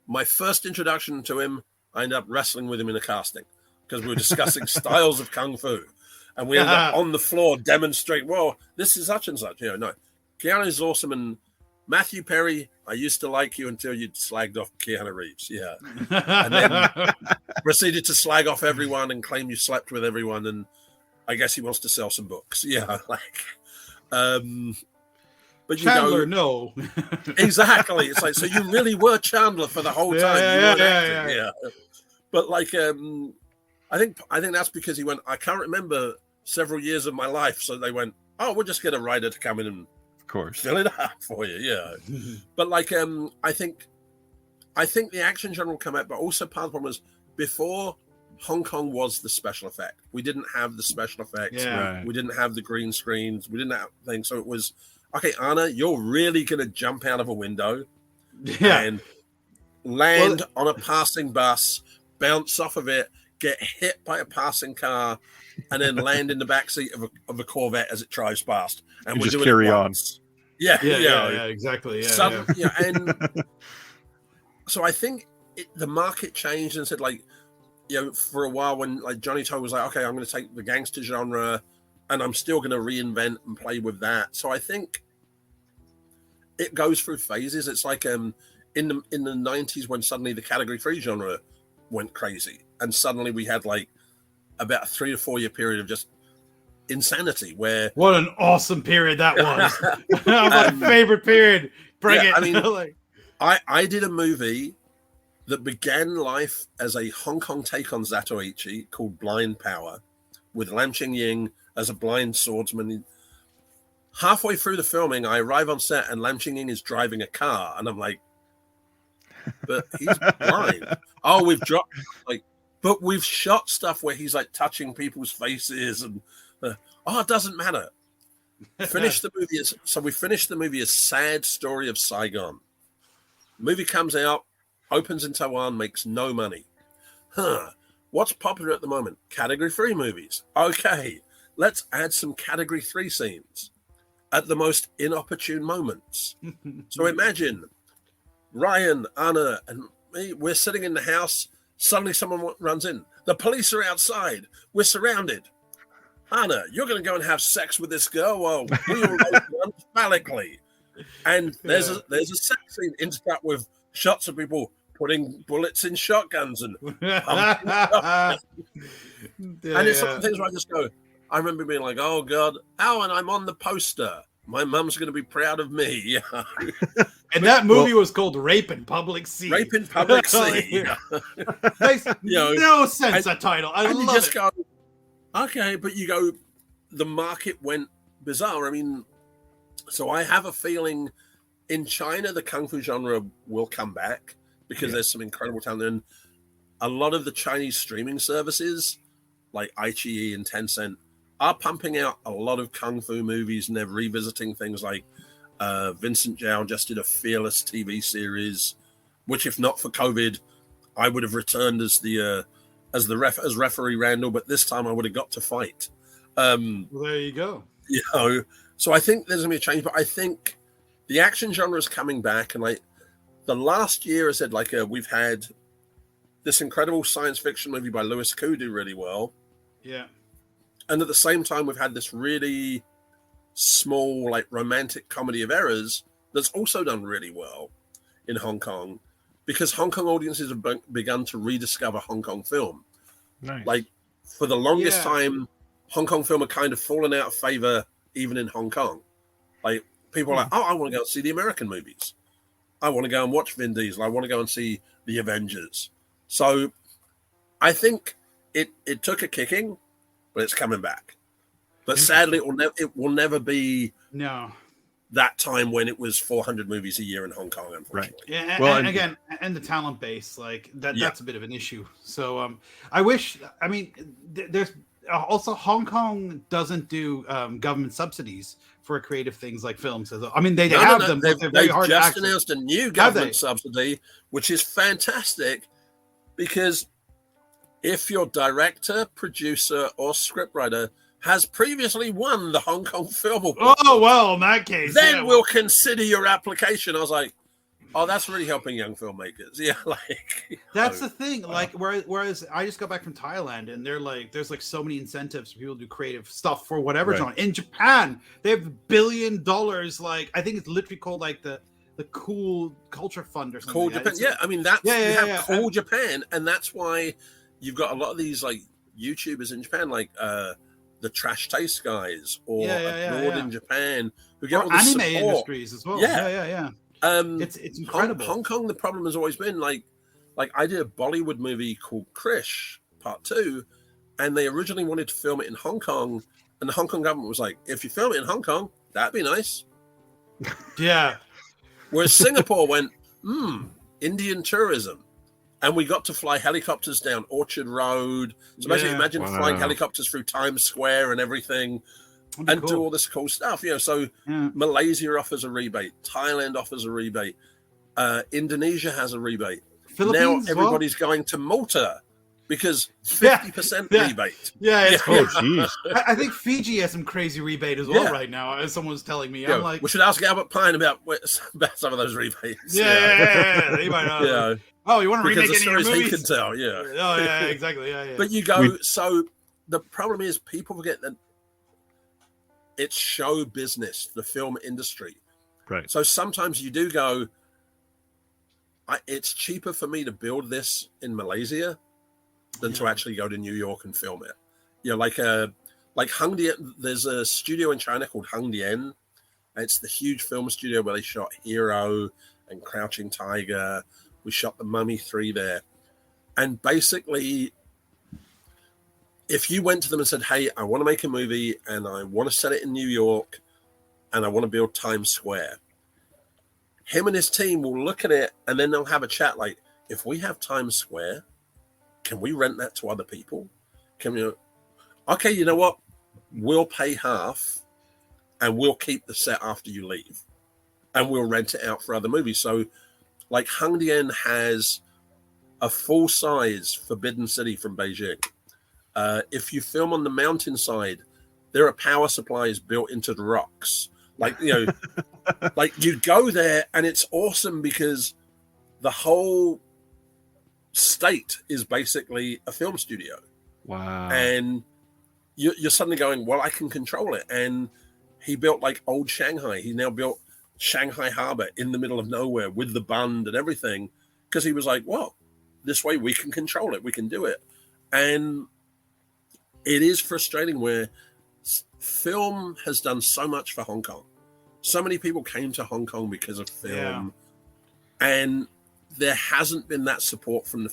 my first introduction to him, I ended up wrestling with him in a casting because we were discussing styles of Kung Fu, and we ended up on the floor demonstrating, well, this is such and such. You know, no, Keanu's awesome. And Matthew Perry, I used to like you until you slagged off Keanu Reeves. Yeah. And then proceeded to slag off everyone and claim you slept with everyone. And I guess he wants to sell some books. Yeah. But Chandler, no. Exactly. It's like, so you really were Chandler for the whole time. Yeah. But like, I think that's because he went, I can't remember several years of my life. So they went, oh, we'll just get a writer to come in and Of course. fill it up for you. Yeah. But like, I think the action genre will come out, but also part of the problem was before Hong Kong was the special effect. We didn't have the special effects. Yeah. Right. We didn't have the green screens. We didn't have things. So it was, okay, Arne, you're really going to jump out of a window and land on a passing bus, bounce off of it, get hit by a passing car, and then land in the backseat of a Corvette as it drives past. And we're just doing carry it on. once. Yeah, exactly. and so I think the market changed and said, like, you know, for a while when like Johnny Toe was like, okay, I'm going to take the gangster genre and I'm still going to reinvent and play with that. So I think it goes through phases. It's like in the 90s when suddenly the category 3 genre went crazy, and suddenly we had like about a 3 to 4 year period of just insanity. Where what an awesome period that was! That was my favorite period. Bring it. I mean, like, I did a movie that began life as a Hong Kong take on Zatoichi called Blind Power, with Lam Ching Ying as a blind swordsman. Halfway through the filming, I arrive on set and Lam Ching Ying is driving a car, and I'm like, but he's blind. Oh, we've dropped but we've shot stuff where he's like touching people's faces, and it doesn't matter. We finished the movie as Sad Story of Saigon. Movie comes out, opens in Taiwan, makes no money. What's popular at the moment? Category 3 movies. Okay, let's add some Category 3 scenes at the most inopportune moments. So imagine Ryan, Anna, and me, we're sitting in the house. Suddenly someone runs in. The police are outside. We're surrounded. Anna, you're going to go and have sex with this girl? Well, we all know phallically. And there's a sex scene interspersed with shots of people putting bullets in shotguns and and it's some things where I just go, I remember being like, oh God, and I'm on the poster. My mum's going to be proud of me. And that movie was called Rape in Public Sea. Rape in Public Sea. Makes no sense, that title. I love it. Go, okay, but you go, the market went bizarre. I mean, so I have a feeling in China, the Kung Fu genre will come back because there's some incredible talent. And a lot of the Chinese streaming services, like iQIYI and Tencent, are pumping out a lot of Kung Fu movies, and they're revisiting things like Vincent Zhao just did a Fearless TV series, which if not for COVID, I would have returned as referee Randall, but this time I would have got to fight. Well, there you go. You know, so I think there's gonna be a change, but I think the action genre is coming back, and like the last year, I said, like we've had this incredible science fiction movie by Louis Koo do really well. Yeah. And at the same time, we've had this really small, like romantic comedy of errors that's also done really well in Hong Kong, because Hong Kong audiences have begun to rediscover Hong Kong film. Nice. Like for the longest time, Hong Kong film had kind of fallen out of favor, even in Hong Kong. Like people are like, oh, I want to go and see the American movies. I want to go and watch Vin Diesel. I want to go and see the Avengers. So I think it took a kicking, but it's coming back. But sadly, it will never be that time when it was 400 movies a year in Hong Kong, unfortunately. Right. Yeah, and again, and the talent base, like that's a bit of an issue. So I wish, I mean, there's also Hong Kong doesn't do government subsidies for creative things like films. I mean, they have them. But they're very hard to access. They've just announced a new government subsidy, which is fantastic, because if your director, producer, or scriptwriter has previously won the Hong Kong Film Award, oh, well, in that case, then we'll consider your application. I was like, oh, that's really helping young filmmakers. Yeah, like that's the thing. Like, whereas I just got back from Thailand, and they're like, there's like so many incentives for people to do creative stuff for whatever genre. In Japan, they have $1 billion. Like, I think it's literally called like the Cool Culture Fund or something. Cool Japan. Yeah, I mean that's Cool Japan, and that's why you've got a lot of these like YouTubers in Japan, like the Trash Taste guys, or abroad in Japan, who get all the anime support. Industries as well. Yeah. It's incredible. Hong Kong, the problem has always been like I did a Bollywood movie called Krish Part 2, and they originally wanted to film it in Hong Kong, And the Hong Kong government was like, if you film it in Hong Kong, that'd be nice. Yeah. Whereas Singapore went, Indian tourism. And we got to fly helicopters down Orchard Road. So basically, imagine flying helicopters through Times Square and everything, and do all this cool stuff. So Malaysia offers a rebate. Thailand offers a rebate. Indonesia has a rebate. Philippines now everybody's going to Malta because 50% rebate. Oh, jeez. I think Fiji has some crazy rebate as well right now, as someone was telling me. I'm like, we should ask Albert Pine about some of those rebates. Yeah. They might know. Oh, you want to remake any of your movies? He can tell, Oh, yeah, exactly. Yeah. But you go, so the problem is people forget that it's show business, the film industry. Right. So sometimes you do go, it's cheaper for me to build this in Malaysia than to actually go to New York and film it. Like Hung Dien, there's a studio in China called Hung Dien. It's the huge film studio where they shot Hero and Crouching Tiger. We shot The Mummy 3 there. And basically, if you went to them and said, hey, I want to make a movie and I want to set it in New York and I want to build Times Square, him and his team will look at it and then they'll have a chat like, if we have Times Square, can we rent that to other people? Can we? Okay, you know what? We'll pay half and we'll keep the set after you leave. And we'll rent it out for other movies. So, like Hung Dien has a full-size Forbidden City from Beijing. If you film on the mountainside, there are power supplies built into the rocks. Like you go there and it's awesome because the whole state is basically a film studio. Wow. And you're suddenly going, well, I can control it. And he built like old Shanghai. He now built Shanghai Harbor in the middle of nowhere with the Bund and everything, because he was like, well, this way we can control it, we can do it. And it is frustrating where film has done so much for Hong Kong. So many people came to Hong Kong because of film, and there hasn't been that support from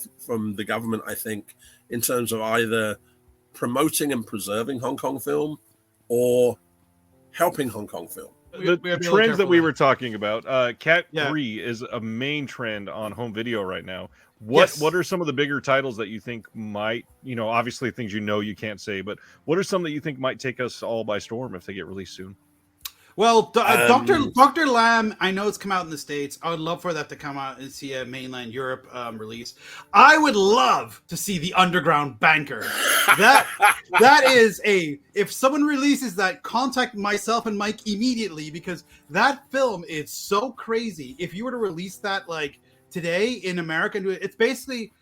the government, I think, in terms of either promoting and preserving Hong Kong film or helping Hong Kong film. The trends that we were talking about, Cat 3 is a main trend on home video right now. What are some of the bigger titles that you think might, obviously things you can't say, but what are some that you think might take us all by storm if they get released soon? Well, Dr. Lamb, I know it's come out in the States. I would love for that to come out and see a mainland Europe release. I would love to see The Underground Banker. That is if someone releases that, contact myself and Mike immediately, because that film is so crazy. If you were to release that like today in America, it's basically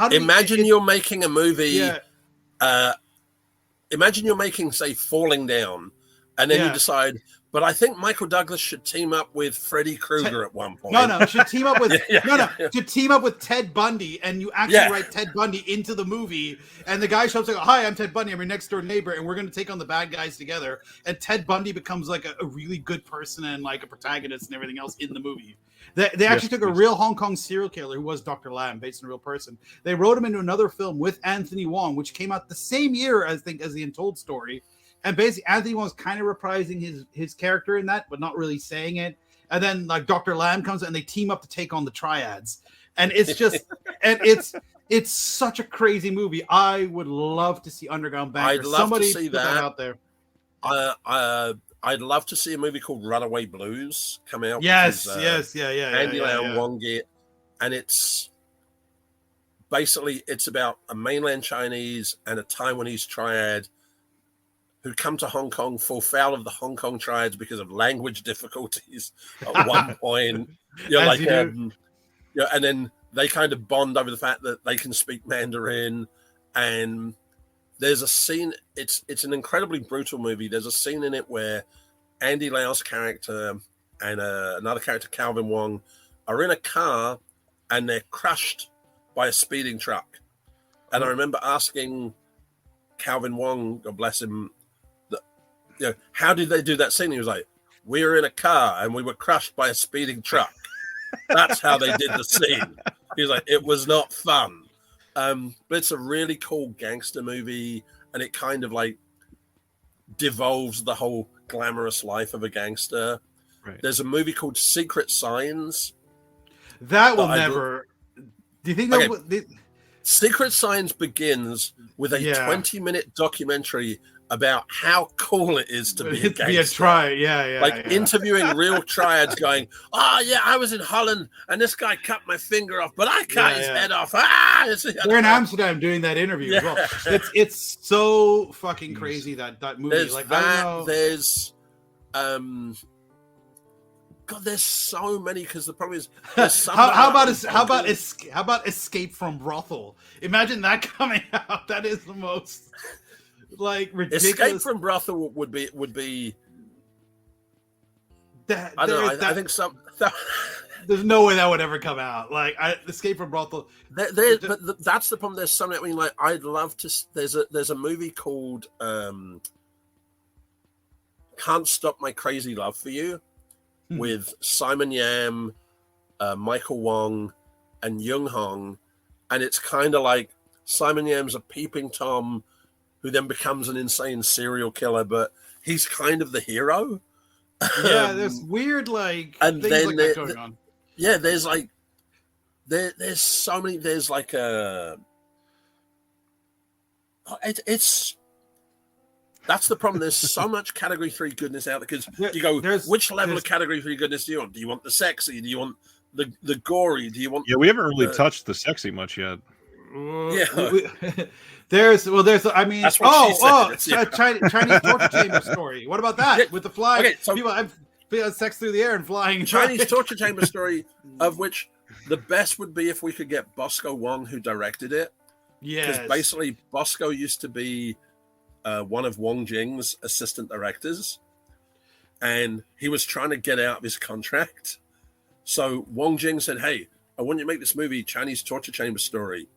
you're making a movie. Imagine you're making, say, Falling Down. And then you decide, but I think Michael Douglas should team up with Freddy Krueger at one point. No, should team up with should team up with Ted Bundy, and you actually write Ted Bundy into the movie, and the guy shows up like, hi, I'm Ted Bundy, I'm your next door neighbor, and we're gonna take on the bad guys together. And Ted Bundy becomes like a really good person and like a protagonist and everything else in the movie. They actually took a real Hong Kong serial killer who was Dr. Lamb, based on a real person. They wrote him into another film with Anthony Wong, which came out the same year as the Untold Story. And basically, Anthony Wong's kind of reprising his character in that, but not really saying it. And then, like, Dr. Lamb comes and they team up to take on the Triads. And it's just, and it's such a crazy movie. I would love to see Underground Banker. I'd love Somebody to see put that out there. I'd love to see a movie called Runaway Blues come out. Yes, Andy Lau, Wong Git, and it's basically it's about a mainland Chinese and a Taiwanese triad who come to Hong Kong, fall foul of the Hong Kong triads because of language difficulties at one point. And then they kind of bond over the fact that they can speak Mandarin. And there's a scene, it's an incredibly brutal movie. There's a scene in it where Andy Lau's character and another character, Calvin Wong, are in a car and they're crushed by a speeding truck. And I remember asking Calvin Wong, God bless him, how did they do that scene? He was like, we were in a car and we were crushed by a speeding truck. That's how they did the scene. He was like, it was not fun. But it's a really cool gangster movie, and it kind of like devolves the whole glamorous life of a gangster. Right. There's a movie called Secret Signs. That will never. Do you think that? Okay. Secret Signs begins with a 20-minute documentary about how cool it is to be a gangster. Be a triad, yeah. Interviewing real triads going, oh, yeah, I was in Holland, and this guy cut my finger off, but I cut his head off. They're in Amsterdam doing that interview as well. It's so fucking crazy, that movie. There's like that, I don't know. there's... God, there's so many, because the problem is how about Escape from Brothel? Imagine that coming out. That is the most like ridiculous. Escape from Brothel would be that, I don't know. I think some there's no way that would ever come out. Like Escape from Brothel. But that's the problem. There's something. I mean, like I'd love to. There's a movie called Can't Stop My Crazy Love for You. With Simon Yam, Michael Wong, and Jung Hong, and it's kind of like Simon Yam's a peeping Tom who then becomes an insane serial killer, but he's kind of the hero. Yeah, there's weird things like that going on. Yeah, there's like there's so many. There's like it's. That's the problem. There's so much Category 3 goodness out there, because you go, which level of Category 3 goodness do you want? Do you want the sexy? Do you want the gory? Do you want? Yeah, we haven't really touched the sexy much yet. Yeah, there's. I mean, that's what she said. Chinese torture chamber story. What about that with the flying? Okay, so people have sex through the air and flying. Chinese torture chamber story, of which the best would be if we could get Bosco Wong, who directed it. Yeah, because basically Bosco used to be one of Wong Jing's assistant directors, and he was trying to get out of his contract. So Wong Jing said, hey, I want you to make this movie, Chinese Torture Chamber Story,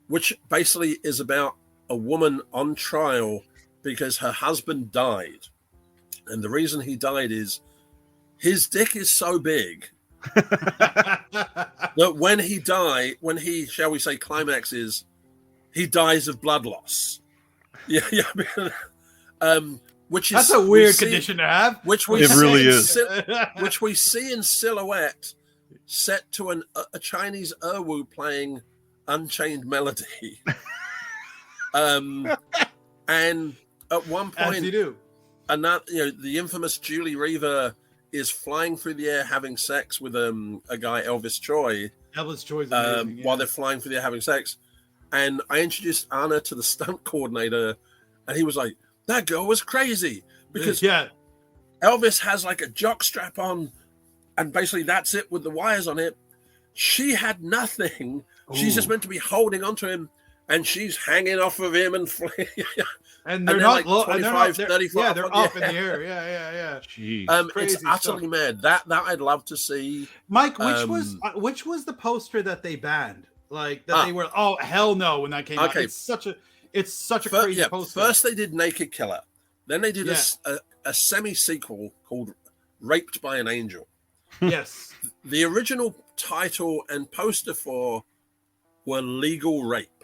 which basically is about a woman on trial because her husband died. And the reason he died is his dick is so big that when he, shall we say, climaxes, he dies of blood loss. Yeah. Which is, that's a weird condition to have. Which we really is. Which we see in silhouette, set to a Chinese erwu playing Unchained Melody. And at one point, as you do, the infamous Julie Reaver is flying through the air having sex with a guy, Elvis Choi. Elvis Choi's amazing, while they're flying through the air having sex. And I introduced Arne to the stunt coordinator, and he was like, that girl was crazy. Because Elvis has like a jock strap on, and basically that's it with the wires on it. She had nothing. Ooh. She's just meant to be holding onto him, and she's hanging off of him and flying. And they're not like low, 25, 35. Yeah, they're up in the air. Yeah. Jeez. It's utterly mad. That I'd love to see. Mike, which was the poster that they banned? Like that they were, oh hell no, when that came out. It's such a crazy poster. First they did Naked Killer, then they did a semi-sequel called Raped by an Angel. Yes. The original title and poster for were Legal Rape.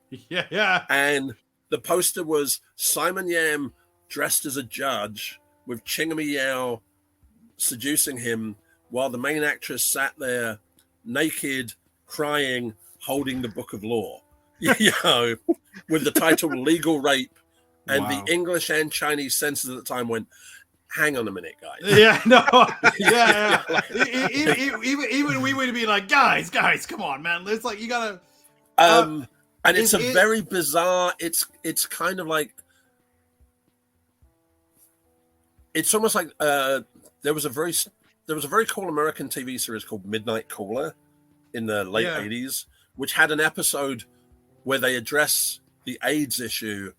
Yeah. And the poster was Simon Yam dressed as a judge with Chingami Yao seducing him while the main actress sat there naked, crying, holding the book of law, with the title Legal Rape. And the English and Chinese censors at the time went, hang on a minute, guys. Yeah, no. Yeah. Even we would be like, guys, come on, man. It's like, you gotta. And it's a very bizarre, it's kind of like, it's almost like there was a very cool American TV series called Midnight Caller in the late 80s, which had an episode where they address the AIDS issue,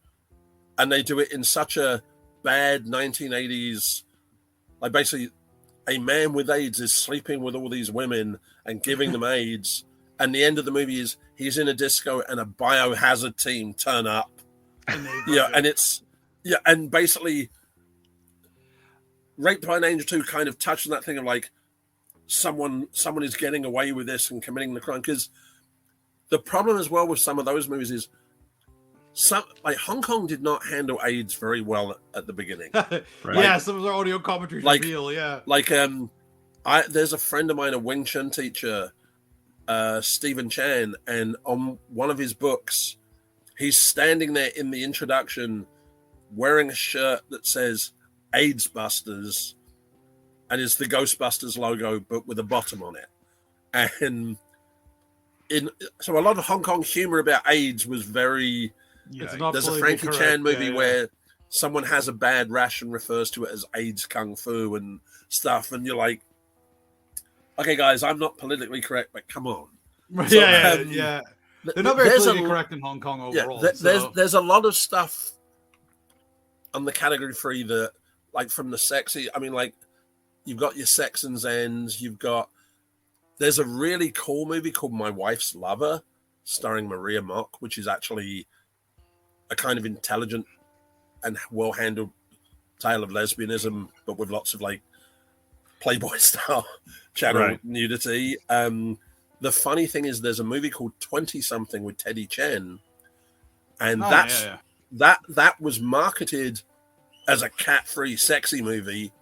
and they do it in such a bad 1980s, like basically a man with AIDS is sleeping with all these women and giving them AIDS, and the end of the movie is he's in a disco and a biohazard team turn up. And basically Raped by an Angel 2 kind of touched on that thing of like, someone is getting away with this and committing the crime. Because the problem as well with some of those movies is some like Hong Kong did not handle AIDS very well at the beginning. Right. Yeah, some of our audio commentaries like- reveal. Yeah. Like there's a friend of mine, a Wing Chun teacher, Stephen Chan, and on one of his books, he's standing there in the introduction wearing a shirt that says AIDS Busters, and it's the Ghostbusters logo, but with a bottom on it. And so a lot of Hong Kong humor about AIDS was very. It's not There's a politically Frankie correct. Chan movie Yeah. where someone has a bad rash and refers to it as AIDS Kung Fu and stuff, and you're like, okay, guys, I'm not politically correct, but come on. So, Yeah. They're not very there's politically correct in Hong Kong overall. There's a lot of stuff on the category 3 that, like, from the sexy. I mean, like, you've got your Sex and Zens. There's a really cool movie called My Wife's Lover, starring Maria Mock, which is actually a kind of intelligent and well-handled tale of lesbianism, but with lots of, like, Playboy style channel nudity. The funny thing is, there's a movie called 20-something with Teddy Chen, and that was marketed as a cat-free sexy movie,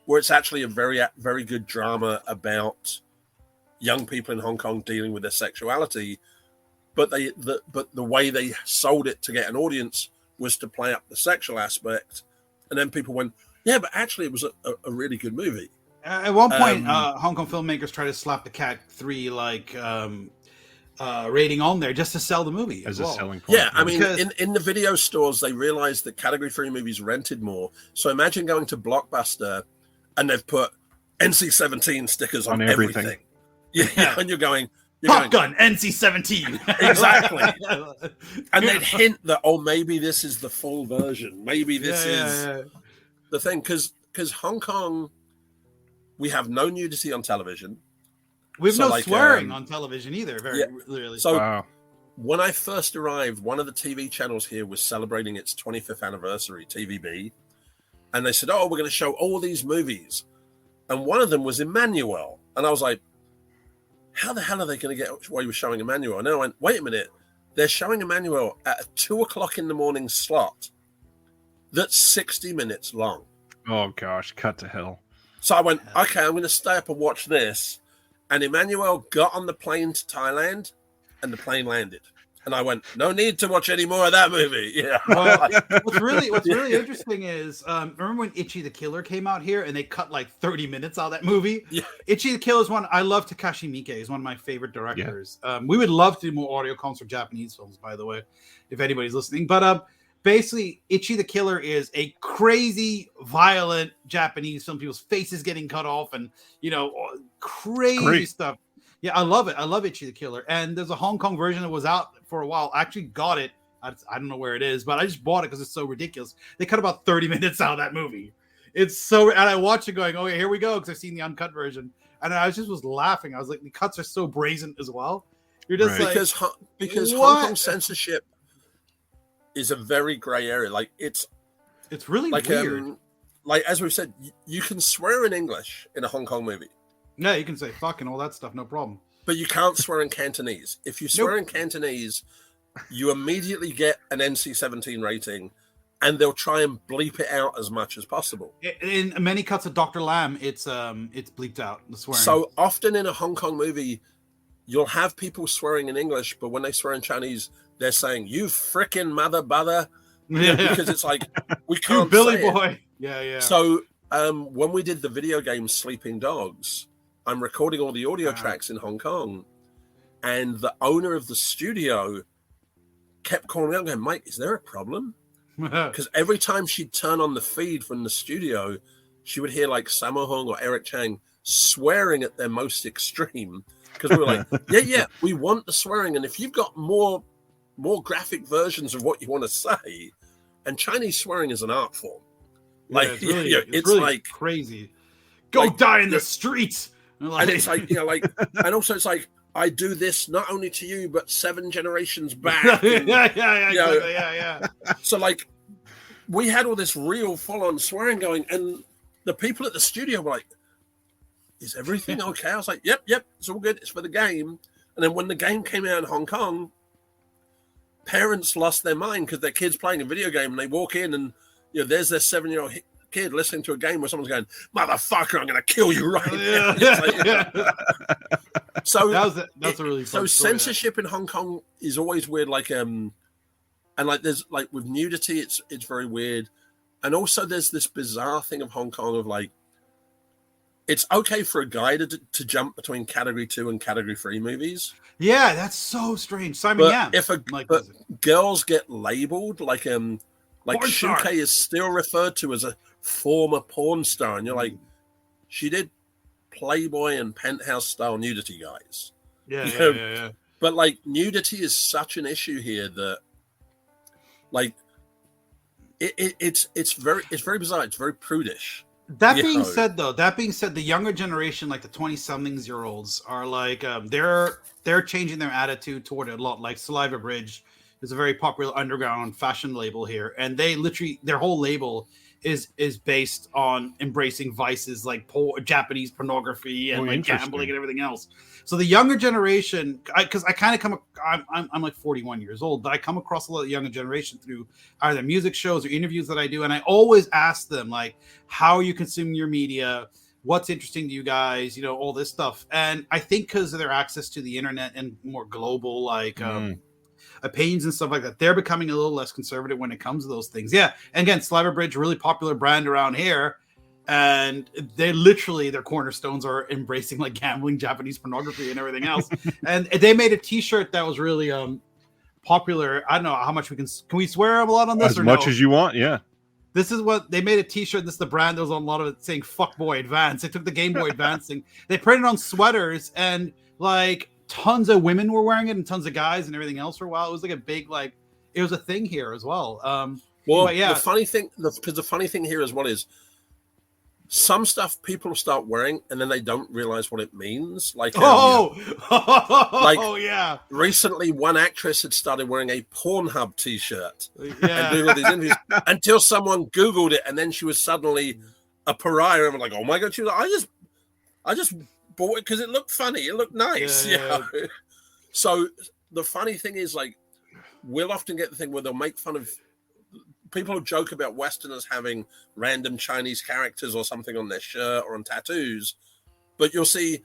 where it's actually a very, very good drama about young people in Hong Kong dealing with their sexuality. But the way they sold it to get an audience was to play up the sexual aspect, and then people went, yeah, but actually it was a really good movie. At one point, Hong Kong filmmakers tried to slap the Cat 3 rating on there just to sell the movie as well. a selling point. Yeah, I mean, in the video stores, they realized that Category 3 movies rented more. So imagine going to Blockbuster and they've put NC-17 stickers on everything. Yeah, and you're going... Top Gun, NC-17. Exactly. And they'd hint that, maybe this is the full version. Maybe this is the thing. Because Hong Kong... We have no nudity on television. We have no swearing on television either, really. So when I first arrived, one of the TV channels here was celebrating its 25th anniversary, TVB. And they said, we're going to show all these movies. And one of them was Emmanuel. And I was like, how the hell are they going to get away with showing Emmanuel? And then I went, wait a minute. They're showing Emmanuel at a 2:00 in the morning slot that's 60 minutes long. Oh, gosh. Cut to hell. So I went, okay, I'm going to stay up and watch this. And Emmanuel got on the plane to Thailand, and the plane landed. And I went, no need to watch any more of that movie. Yeah. Well, what's really interesting is, remember when Ichi the Killer came out here, and they cut like 30 minutes out of that movie? Yeah. Ichi the Killer is one I love. Takashi Miike is one of my favorite directors. Yeah. We would love to do more audio comms for Japanese films, by the way, if anybody's listening. But basically, Ichi the Killer is a crazy, violent Japanese film. People's faces getting cut off, and crazy stuff. Yeah, I love it. I love Ichi the Killer. And there's a Hong Kong version that was out for a while. I actually got it. I don't know where it is, but I just bought it because it's so ridiculous. They cut about 30 minutes out of that movie. It's so, and I watched it going, oh yeah, here we go, because I've seen the uncut version, and I was laughing. I was like, the cuts are so brazen as well. You're just like, because Hong Kong censorship is a very gray area. Like it's really like, weird. Like as we've said, you can swear in English in a Hong Kong movie. Yeah, you can say fuck and all that stuff, no problem. But you can't swear in Cantonese. If you swear in Cantonese, you immediately get an NC-17 rating, and they'll try and bleep it out as much as possible. In many cuts of Dr. Lamb, it's bleeped out, the swearing. So often in a Hong Kong movie, you'll have people swearing in English, but when they swear in Chinese, they're saying, you frickin' mother bother. Because it's like, we can't you Billy say boy. It. Yeah. So when we did the video game Sleeping Dogs, I'm recording all the audio tracks in Hong Kong, and the owner of the studio kept calling out going, Mike, is there a problem? Because every time she'd turn on the feed from the studio, she would hear like Sammo Hung or Eric Chang swearing at their most extreme. Because we were like, yeah, we want the swearing. And if you've got more graphic versions of what you want to say, and Chinese swearing is an art form. Like, it's really, it's really like crazy. Go die in the streets. And it's like, and also it's like, I do this not only to you, but 7 generations back. And, yeah. So like, we had all this real full-on swearing going, and the people at the studio were like, is everything okay? I was like, yep, it's all good. It's for the game. And then when the game came out in Hong Kong, parents lost their mind because their kid's playing a video game and they walk in and there's their 7-year-old kid listening to a game where someone's going, "Motherfucker, I'm going to kill you right now." So that's a really fun story, censorship in Hong Kong is always weird. And there's with nudity, it's very weird, and also there's this bizarre thing of Hong Kong of it's okay for a guy to jump between Category 2 and Category 3 movies. Yeah, that's so strange. Simon Yam. But girls get labeled Shuke is still referred to as a former porn star, and you're like, she did Playboy and Penthouse style nudity, guys. Yeah. But nudity is such an issue here that it's very bizarre. It's very prudish. That being said, the younger generation, like the 20-somethings-year-olds, are they're changing their attitude toward it a lot. Like Saliva Bridge is a very popular underground fashion label here, and they literally their whole label is based on embracing vices like Japanese pornography and gambling and everything else. So the younger generation, because I kind of I'm like 41 years old, but I come across a lot of the younger generation through either music shows or interviews that I do, and I always ask them how are you consuming your media? What's interesting to you guys? All this stuff. And I think because of their access to the internet and more global opinions and stuff like that, they're becoming a little less conservative when it comes to those things. Yeah. And again, Sliver Bridge, really popular brand around here. And they literally, their cornerstones are embracing gambling, Japanese pornography and everything else. And they made a t-shirt that was really popular. I don't know how much can we swear a lot on this? As much as you want. Yeah. This is what they made a t-shirt. This is the brand that was on a lot of it saying "Fuck Boy Advance." They took the Game Boy Advance thing. They printed on sweaters, and tons of women were wearing it and tons of guys and everything else for a while. It was a big it was a thing here as well. The funny thing, because the funny thing here as well is some stuff people start wearing and then they don't realize what it means. Yeah. Recently, one actress had started wearing a Pornhub T-shirt and doing these interviews until someone Googled it, and then she was suddenly a pariah. And I'm like, oh my god, she was like, I just bought it because it looked funny, it looked nice. Yeah. So the funny thing is, we'll often get the thing where they'll make fun of people who joke about Westerners having random Chinese characters or something on their shirt or on tattoos, but you'll see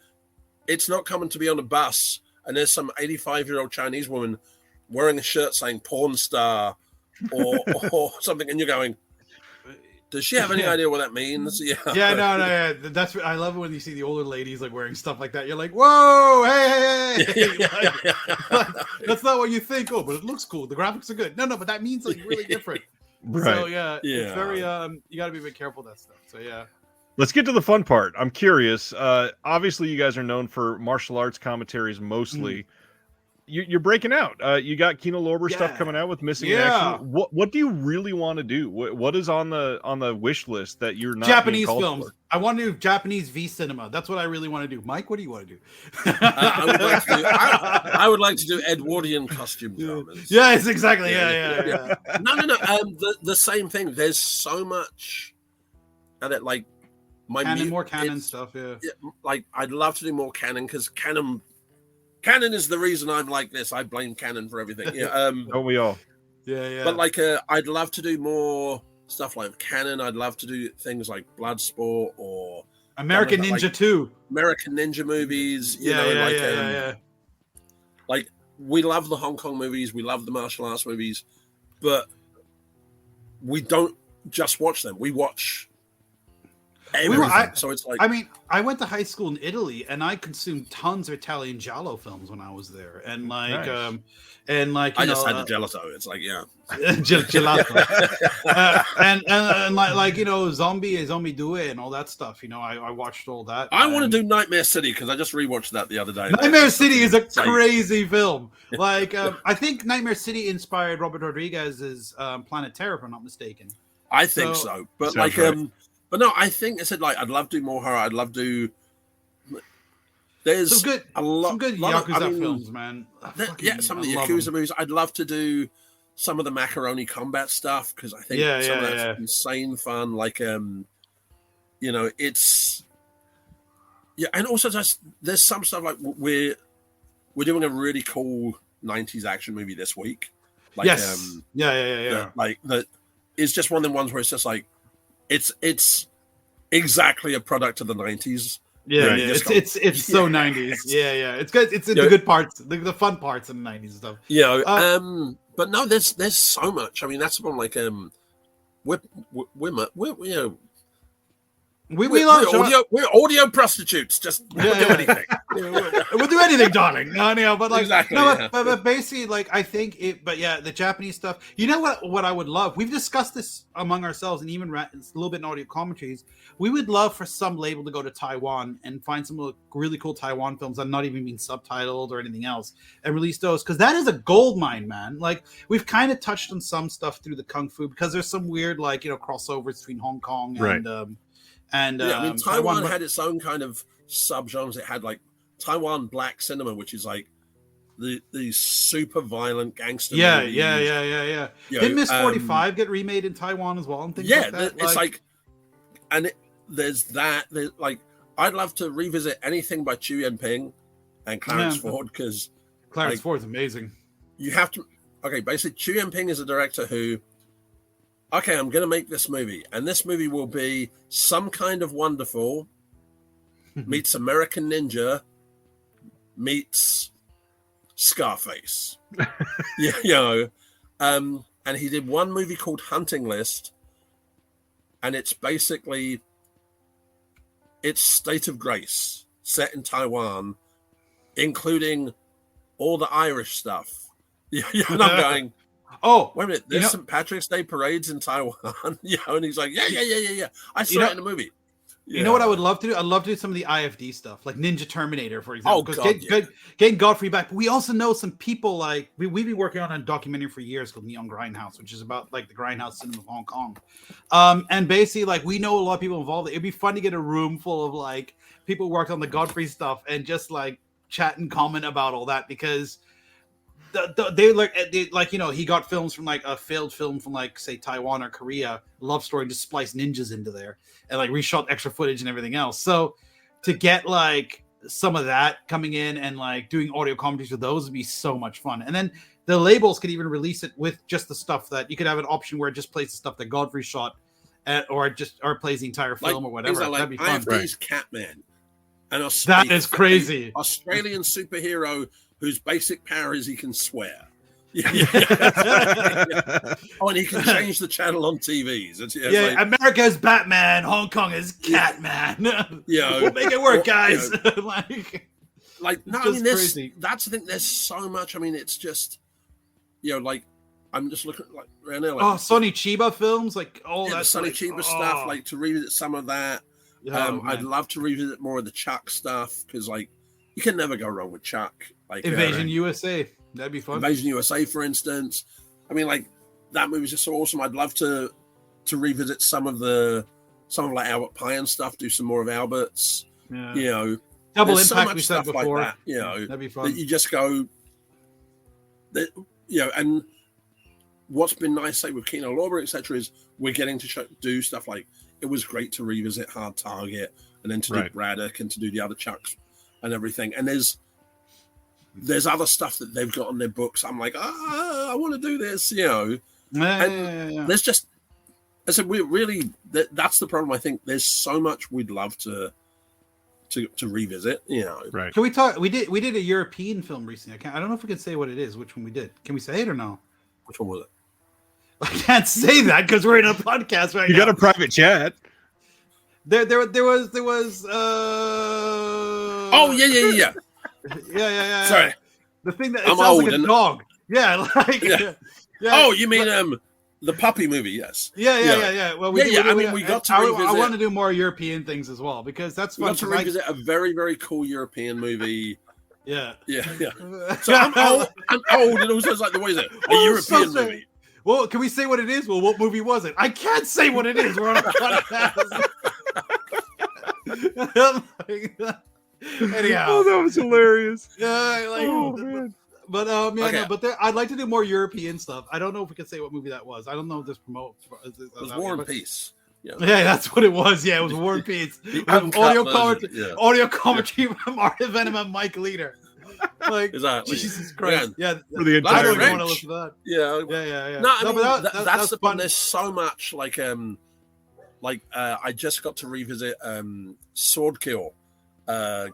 it's not common to be on a bus and there's some 85-year-old Chinese woman wearing a shirt saying porn star or something, and you're going, does she have any idea what that means? Yeah. No. That's I love it when you see the older ladies wearing stuff like that. You're like, whoa, hey. That's not what you think. Oh, but it looks cool. The graphics are good. No, but that means really different. Right. So it's very you got to be a bit careful with that stuff. So yeah. Let's get to the fun part. I'm curious. Obviously, you guys are known for martial arts commentaries mostly. You're breaking out. You got Kino Lorber stuff coming out with Missing in Action. What do you really want to do? What is on the wish list that you're not Japanese films? For? I want to do Japanese V cinema. That's what I really want to do. Mike, what do you want to do? I would like to do Edwardian costume dramas. Yes, exactly. Yeah. No. The same thing. There's so much at it. More canon stuff. Yeah. I'd love to do more canon because canon is the reason I'm like this. I blame canon for everything. Yeah. Don't we all? Yeah. But I'd love to do more stuff like canon. I'd love to do things like Bloodsport or American Ninja 2. American Ninja movies. Yeah. We love the Hong Kong movies. We love the martial arts movies, but we don't just watch them. We watch everything. So it's I went to high school in Italy and I consumed tons of Italian giallo films when I was there, and nice. I just had the gelato. It's gelato, and Zombie 2 and all that stuff. I watched all that. I want to do Nightmare City because I just rewatched that the other day. Nightmare City is a crazy film. I think Nightmare City inspired Robert Rodriguez's Planet Terror, if I'm not mistaken. I think so, but right. But no, I think I said I'd love to do more horror. I'd love to. There's some good Yakuza films, man. Some of the Yakuza movies. I'd love to do some of the macaroni combat stuff because I think some of that's insane fun. It's and also there's some stuff we're doing a really cool 90s action movie this week. Like, yes. Yeah. like that is just one of the ones where it's just like it's exactly a product of the 90s. Yeah, You just it's so 90s. Yeah. It's good. It's the good parts, the fun parts in the 90s and stuff. But no, there's so much. I mean, that's one like we're you know. We're audio prostitutes. Just we'll do anything. We'll do anything, darling. No, but like exactly, but basically, like I think it. But yeah, the Japanese stuff. You know what I would love? We've discussed this among ourselves, and even a little bit in audio commentaries. We would love for some label to go to Taiwan and find some really cool Taiwan films that are not even being subtitled or anything else, and release those, because that is a gold mine, man. Like we've kind of touched on some stuff through the Kung Fu, because there's some weird like crossovers between Hong Kong and I mean, Taiwan had its own kind of subgenres. It had like Taiwan black cinema, which is like the super violent gangster. Yeah. Did Miss 45 get remade in Taiwan as well and things like that? It's like there's that. Like I'd love to revisit anything by Chu Yenping and Clarence Ford, because Clarence Ford's amazing. You have to. Okay, basically, Chu Yenping is a director who. Okay, I'm going to make this movie, and this movie will be Some Kind of Wonderful meets American Ninja meets Scarface. And he did one movie called Hunting List, and it's basically State of Grace set in Taiwan, including all the Irish stuff. And I'm going. Oh, wait a minute! There's St. Patrick's Day parades in Taiwan, and he's like, yeah. I saw it in the movie. You know what I would love to do? I'd love to do some of the IFD stuff, like Ninja Terminator, for example. Because getting Godfrey back. But we also know some people like we've been working on a documentary for years called Neon Grindhouse, which is about like the grindhouse cinema of Hong Kong. And basically, like we know a lot of people involved. It'd be fun to get a room full of like people who worked on the Godfrey stuff and just like chat and comment about all that, because. He got films from like a failed film from like say Taiwan or Korea, love story, and just spliced ninjas into there and like reshot extra footage and everything else. So to get like some of that coming in and like doing audio commentaries with those would be so much fun. And then the labels could even release it with just the stuff that you could have an option where it just plays the stuff that Godfrey shot or plays the entire film or whatever. That'd be fun. IFD's Catman. And that is crazy. Australian superhero whose basic power is he can swear. And he can change the channel on TVs. America's Batman, Hong Kong is Catman. We'll make it work, guys. Crazy. That's the thing. There's so much. I mean, it's just, I'm just looking at right now. Sonny Chiba films, that Sonny Chiba stuff. Like to revisit some of that. I'd love to revisit more of the Chuck stuff, because you can never go wrong with Chuck. Like Invasion USA, that'd be fun. Invasion USA, for instance. I mean, like that movie's just so awesome. I'd love to revisit some of like Albert Pie and stuff. Do some more of Albert's. Yeah. Double Impact. So we said before. Like that, that'd be fun. That you just go. And what's been nice, say with Kino Lorber, etc., is we're getting to do stuff like it was great to revisit Hard Target, and then to do Braddock and to do the other Chucks and everything. And there's other stuff that they've got on their books. I'm like, I want to do this, There's just, I said, we really, that's the problem. I think there's so much we'd love to revisit, Right. Can we talk? We did a European film recently. I don't know if we can say what it is, which one we did. Can we say it or no? Which one was it? I can't say that because we're in a podcast right now. You got a private chat. There was. Oh yeah. Yeah. Sorry, the thing that sounds like a dog. Yeah. Oh, you mean the puppy movie? Yes. Yeah. Well, we got to revisit. I want to do more European things as well, because that's fun. We got to revisit a very, very cool European movie. Yeah. So I'm old, and also it's like, what is it? A European movie. Well, can we say what it is? Well, what movie was it? I can't say what it is. We're on a podcast. Anyhow, that was hilarious. Yeah, man. But I'd like to do more European stuff. I don't know if we can say what movie that was. I don't know if this promotes. It was War and Peace. Yeah, that's what it was. Yeah, it was War and Peace. Audio commentary from Arne, Venema, and Mike Leeder. Like, Exactly. Jesus Christ. Yeah. For the I entire don't even French. want to listen to that. Yeah. Yeah. No, I mean, but that's the fun. fun. There's so much like I just got to revisit Swordkill,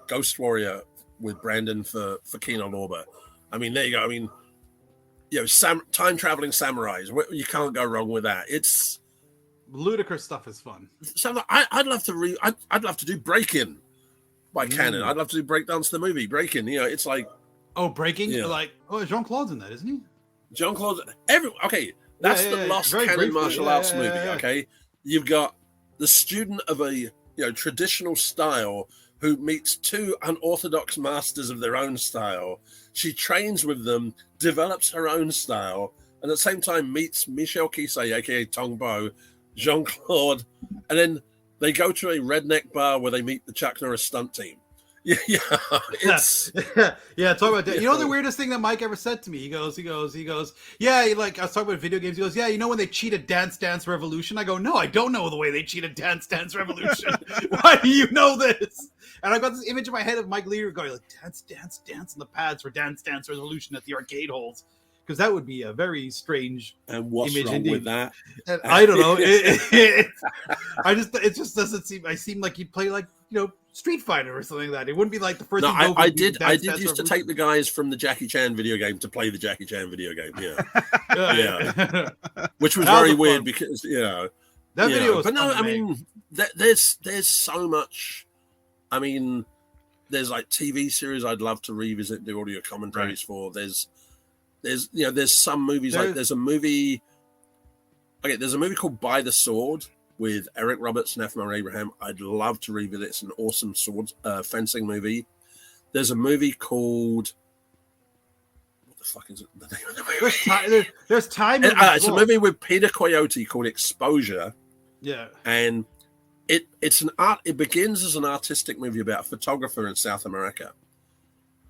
Ghost Warrior with Brandon for Kino Lorber. I mean, there you go. I mean, time traveling samurais. You can't go wrong with that. It's ludicrous stuff is fun. So I'd love to I'd love to do Break-In by Canon. I'd love to do Breakdance the movie. Break-In. It's like Breaking. Yeah. Like Jean-Claude's in that, isn't he? Jean-Claude. That's the lost Very canon briefly. martial arts movie. Okay, you've got the student of a traditional style who meets two unorthodox masters of their own style. She trains with them, develops her own style, and at the same time meets Michel Kisei, aka Tong Bo, Jean-Claude, and then they go to a redneck bar where they meet the Chuck Norris stunt team. Yeah, it's yeah. Talk about that. You know the weirdest thing that Mike ever said to me? He goes, yeah. Like I was talking about video games. He goes, yeah. You know when they cheat at Dance Dance Revolution? I go, no, I don't know the way they cheat at Dance Dance Revolution. Why do you know this? And I got this image in my head of Mike Leeder going like dance on the pads for Dance Dance Revolution at the arcade halls. Because that would be a very strange and what's image wrong indeed. with that? And I don't know. It just doesn't seem. I seem like he'd play like Street Fighter or something like that. It wouldn't be like the first. No, thing I did used to take the guys from the Jackie Chan video game to play the Jackie Chan video game. Yeah, which was very weird because that video was. But no, I mean, there's so much. I mean, there's like TV series I'd love to revisit the audio commentaries for. There's some movies there's a movie called By the Sword with Eric Roberts and F. Murray Abraham. I'd love to revisit. It's an awesome sword fencing movie. There's a movie called what the fuck is it? The name of the movie? There's time. It's a movie with Peter Coyote called Exposure. Yeah, and it begins as an artistic movie about a photographer in South America.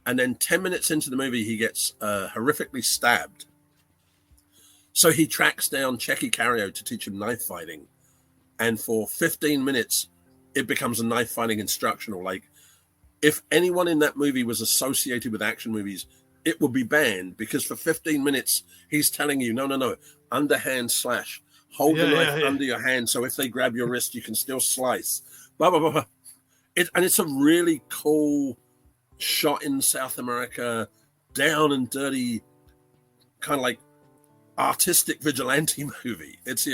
And then 10 minutes into the movie, he gets horrifically stabbed. So he tracks down Checky Cario to teach him knife fighting. And for 15 minutes, it becomes a knife fighting instructional. Like, if anyone in that movie was associated with action movies, it would be banned because for 15 minutes, he's telling you, no, underhand slash. Hold the knife under your hand so if they grab your wrist, you can still slice. Blah, blah, blah, blah. And it's a really cool shot in South America, down and dirty, kind of like artistic vigilante movie. It's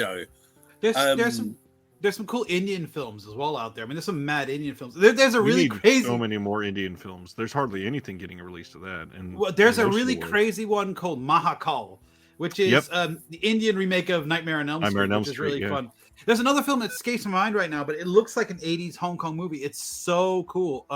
there's some cool Indian films as well out there. I mean, there's some mad Indian films. There's a really crazy. So many more Indian films. There's hardly anything getting released of that. And there's a really crazy one called Mahakal, which is the Indian remake of Nightmare on Elm Street, which is really fun. There's another film that escapes my mind right now, but it looks like an 80s Hong Kong movie. It's so cool.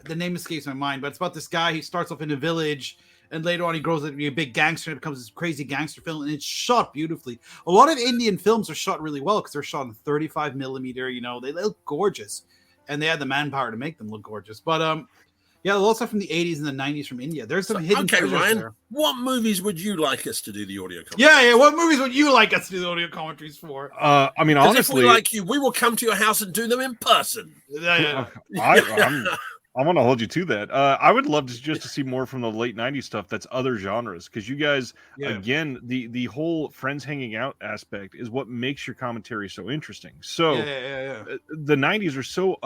The name escapes my mind, but it's about this guy. He starts off in a village, and later on he grows up to be a big gangster and it becomes this crazy gangster film, and it's shot beautifully. A lot of Indian films are shot really well because they're shot in 35 millimeter. They look gorgeous, and they had the manpower to make them look gorgeous. But a lot of stuff from the 80s and the 90s from India. There's some hidden treasures Ryan, there. what movies would you like us to do the audio commentaries? Yeah. What movies would you like us to do the audio commentaries for? I mean, honestly, if we like you, we will come to your house and do them in person. I'm going to hold you to that. I would love to see more from the late 90s stuff that's other genres, because you guys, again, the whole friends hanging out aspect is what makes your commentary so interesting. So the 90s are so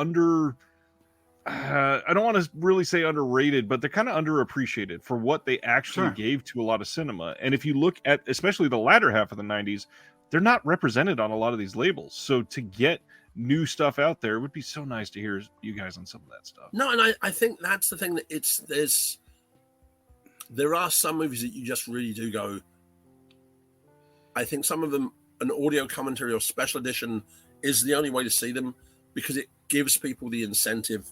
I don't want to really say underrated, but they're kind of underappreciated for what they actually gave to a lot of cinema. And if you look at especially the latter half of the 90s, they're not represented on a lot of these labels. So to get new stuff out there, it would be so nice to hear you guys on some of that stuff. No, and I think that's the thing, that there are some movies that you just really do go, I think some of them, an audio commentary or special edition is the only way to see them, because it gives people the incentive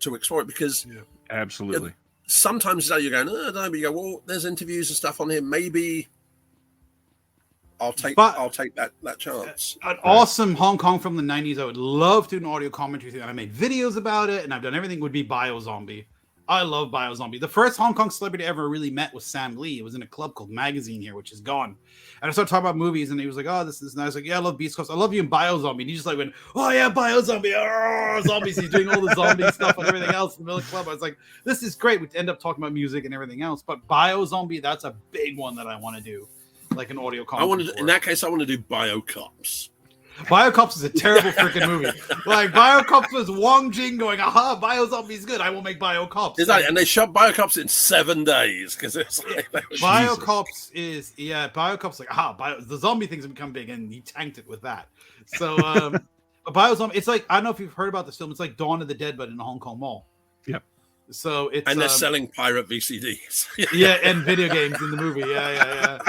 to explore it. Because absolutely, sometimes you're going, but you go, well, there's interviews and stuff on here, maybe I'll take that chance. An awesome Hong Kong from the 90s I would love to do an audio commentary thing. I made videos about it, and I've done everything, would be Biozombie. I love Biozombie. The first Hong Kong celebrity I ever really met was Sam Lee. It was in a club called Magazine here, which is gone. And I started talking about movies, and he was like, "Oh, this is nice." I was like, "Yeah, I love Beast Coast. I love you in Biozombie." And he just like went, "Oh yeah, Biozombie, zombies." He's doing all the zombie stuff and everything else in the middle of the club. I was like, "This is great." We end up talking about music and everything else, but Biozombie, that's a big one that I want to do, like an audio commentary. In that case, I want to do Biocops. Biocops is a terrible freaking movie. Like Biocops was Wong Jing going, "Aha, Biozombie's good. I will make Biocops." Exactly, and they shot Biocops in 7 days because it's like Biocops is Biocops like the zombie things have become big, and he tanked it with that. So, but Biozombie, it's like I don't know if you've heard about this film. It's like Dawn of the Dead, but in a Hong Kong mall. Yep. So it's and they're selling pirate VCDs. Yeah, and video games in the movie. Yeah.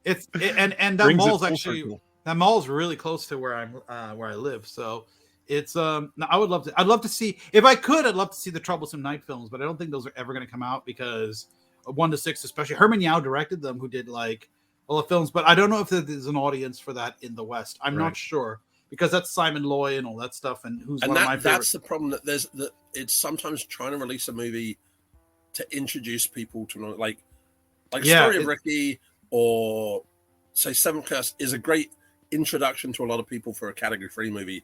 And that mall's actually. Circle. That mall's really close to where I live, so it's I'd love to see if I could. I'd love to see the Troublesome Night films, but I don't think those are ever going to come out because 1 to 6, especially Herman Yao directed them, who did like all the films. But I don't know if there's an audience for that in the West. I'm not sure because that's Simon Loy and all that stuff, and who's one of my favorites. That's the problem that it's sometimes trying to release a movie to introduce people to like Story of Ricky or say Seventh Curse is a great introduction to a lot of people for a category 3 movie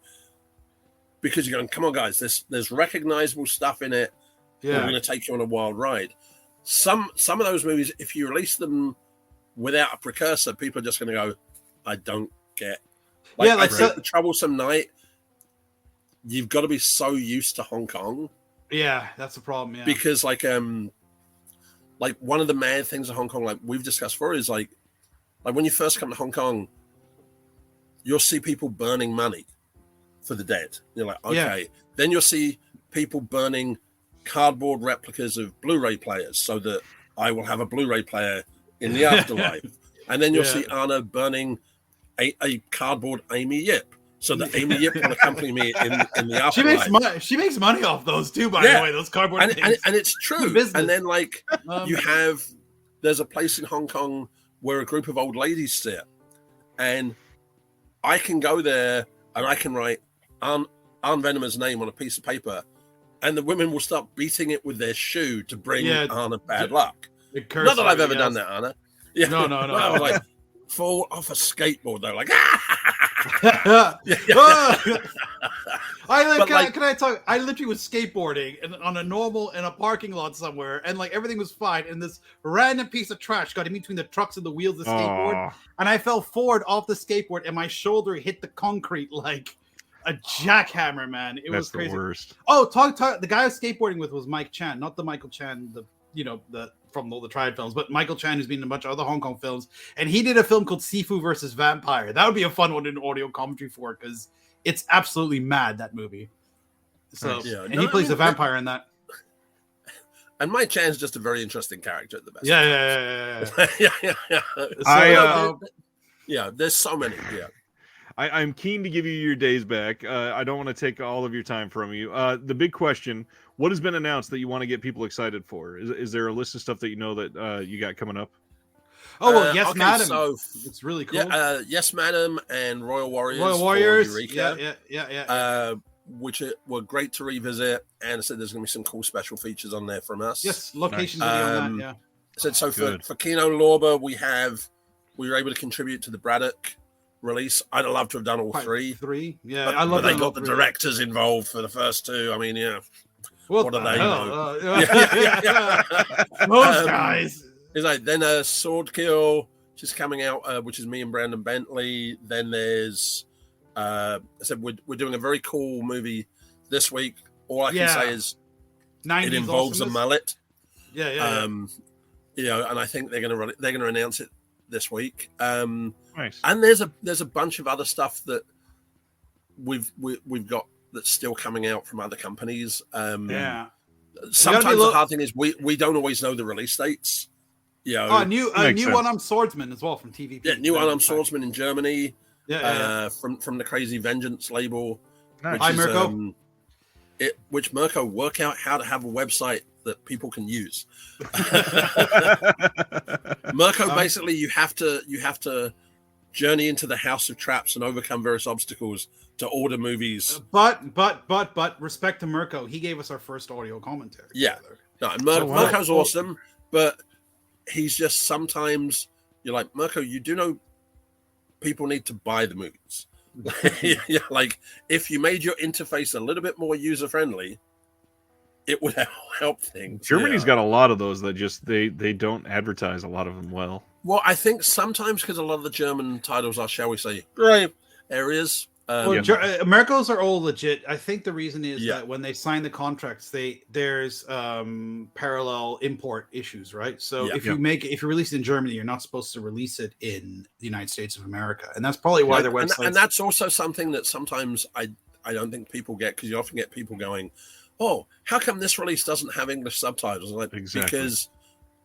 because you're going, come on guys, there's recognizable stuff in it. We're going to take you on a wild ride. Some of those movies, if you release them without a precursor, people are just going to go, I don't get. The Troublesome Night, you've got to be so used to Hong Kong. Yeah, that's the problem. Yeah, because like one of the mad things of Hong Kong, like we've discussed before, is like when you first come to Hong Kong, you'll see people burning money for the dead. You're like, okay. Yeah. Then you'll see people burning cardboard replicas of Blu-ray players so that I will have a Blu-ray player in the afterlife. And then you'll see Arne burning a cardboard Amy Yip so that Amy Yip will accompany me in the afterlife. She makes money off those too, by the way, those cardboard things. And it's true. And then there's a place in Hong Kong where a group of old ladies sit, and I can go there and I can write Arne Venema's name on a piece of paper, and the women will start beating it with their shoe to bring Arne bad luck. Not that I've ever done that, Arne. Yeah. No. Like fall off a skateboard, though. Like, Can I talk? I literally was skateboarding in a parking lot somewhere, and like everything was fine. And this random piece of trash got in between the trucks and the wheels of the skateboard, and I fell forward off the skateboard, and my shoulder hit the concrete like a jackhammer, man. It was crazy. The worst. Oh, the guy I was skateboarding with was Mike Chan, not the Michael Chan, the from all the Triad films, but Michael Chan, who's been in a bunch of other Hong Kong films, and he did a film called Sifu versus Vampire. That would be a fun one in audio commentary for, because it's absolutely mad, that movie. So, he plays a vampire in that. And Mike Chan's just a very interesting character at the best. Yeah. There's so many. Yeah. I'm keen to give you your days back. I don't want to take all of your time from you. The big question: what has been announced that you want to get people excited for? Is there a list of stuff that you know that you got coming up? Oh well, Yes, Madam. So, it's really cool. Yeah, Yes, Madam, and Royal Warriors. Yeah. Which were great to revisit, and I said there's going to be some cool special features on there from us. Yes, location video on that. Yeah. I said so for Kino Lorber, we were able to contribute to the Braddock release. I'd have loved to have done all three. Yeah, but, I love that. They got the directors involved for the first two. I mean, what do they know? Those guys. It's like then Sword Kill, which is coming out, which is me and Brandon Bentley. Then there's I said we're doing a very cool movie this week. All I can say is it involves a mullet. Yeah. And I think they're gonna announce it this week. Nice. And there's a bunch of other stuff that we've got that's still coming out from other companies. Sometimes the hard thing is we don't always know the release dates. New One-Armed Swordsman as well from TVP. Yeah, New One-Armed Swordsman in Germany. From the Crazy Vengeance label. Nice. Hi, Mirko. Which Mirko, work out how to have a website that people can use. Mirko, basically, you have to journey into the House of Traps and overcome various obstacles to order movies. But respect to Mirko, he gave us our first audio commentary. Yeah. No, wow. Mirko's awesome, but he's just sometimes you're like, Mirko, you do know people need to buy the movies. Yeah, like if you made your interface a little bit more user friendly, it would help things. Germany's got a lot of those that just they don't advertise a lot of them well. Well, I think sometimes because a lot of the German titles are, shall we say, gray areas. Americans are all legit. I think the reason is Yeah. that when they sign the contracts, there's parallel import issues, right? So Yeah. if you release it in Germany, you're not supposed to release it in the United States of America, and that's probably why their websites. And that's also something that sometimes I don't think people get, because you often get people going, "Oh, how come this release doesn't have English subtitles?" Like, Exactly. Because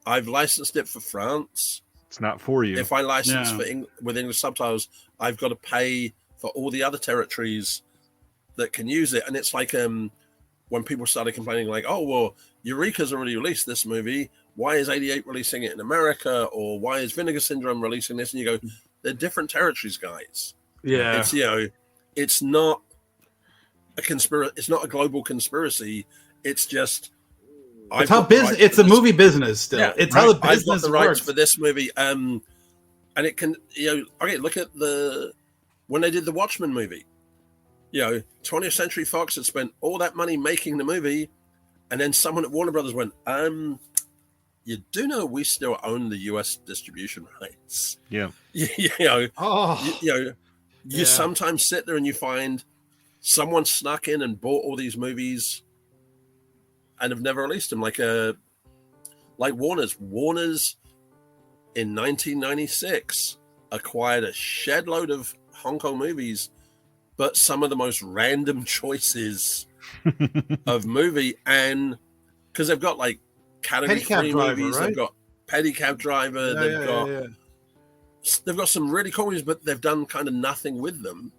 I've licensed it for France. It's not for you. If I license with English subtitles, I've got to pay for all the other territories that can use it. And it's like when people started complaining, like, "Oh, well, Eureka's already released this movie. Why is 88 releasing it in America? Or why is Vinegar Syndrome releasing this?" And you go, they're different territories, guys. Yeah. It's, it's not a conspiracy. It's not a global conspiracy. It's just it's how business. It's a movie business still. Yeah, it's how the business I've got the rights works for this movie. And it can, okay, look at when they did the Watchmen movie. 20th Century Fox had spent all that money making the movie, and then someone at Warner Brothers went, you do know we still own the US distribution rights. Yeah. You sometimes sit there and you find someone snuck in and bought all these movies and have never released them. Like Warner's in 1996 acquired a shed load of Hong Kong movies, but some of the most random choices of movie, and because they've got like category 3 movies, right? They've got Pedicab Driver, they've got some really cool movies, but they've done kind of nothing with them.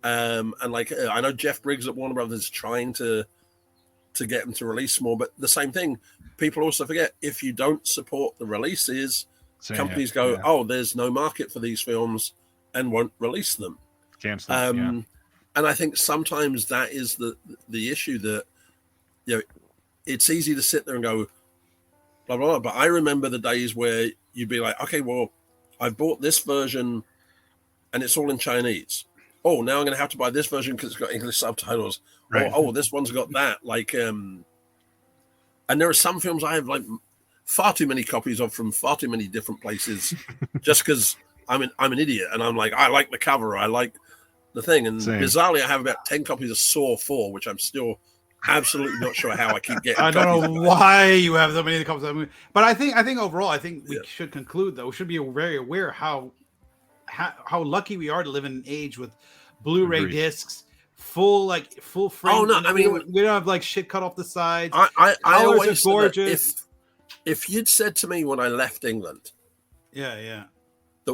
And like I know Jeff Briggs at Warner Brothers is trying to get them to release more, but the same thing, people also forget, if you don't support the releases, companies go, "Oh, there's no market for these films," and won't release them. Cancel. And I think sometimes that is the issue, that it's easy to sit there and go blah blah blah. But I remember the days where you'd be like, "Okay, well, I've bought this version and it's all in Chinese. Oh, now I'm going to have to buy this version because it's got English subtitles. Right. Oh, this one's got that." Like, and there are some films I have like far too many copies of from far too many different places, just because I'm an idiot and I'm like, I like the cover, I like the thing, and bizarrely I have about 10 copies of Saw 4, which I'm still absolutely not sure how I keep getting. I don't know why you have so many copies of that movie, but I think overall, I think we should conclude, though, we should be very aware how lucky we are to live in an age with Blu-ray discs, full frame. Oh no, I mean, we don't have like shit cut off the sides. I always are gorgeous. If you'd said to me when I left England, that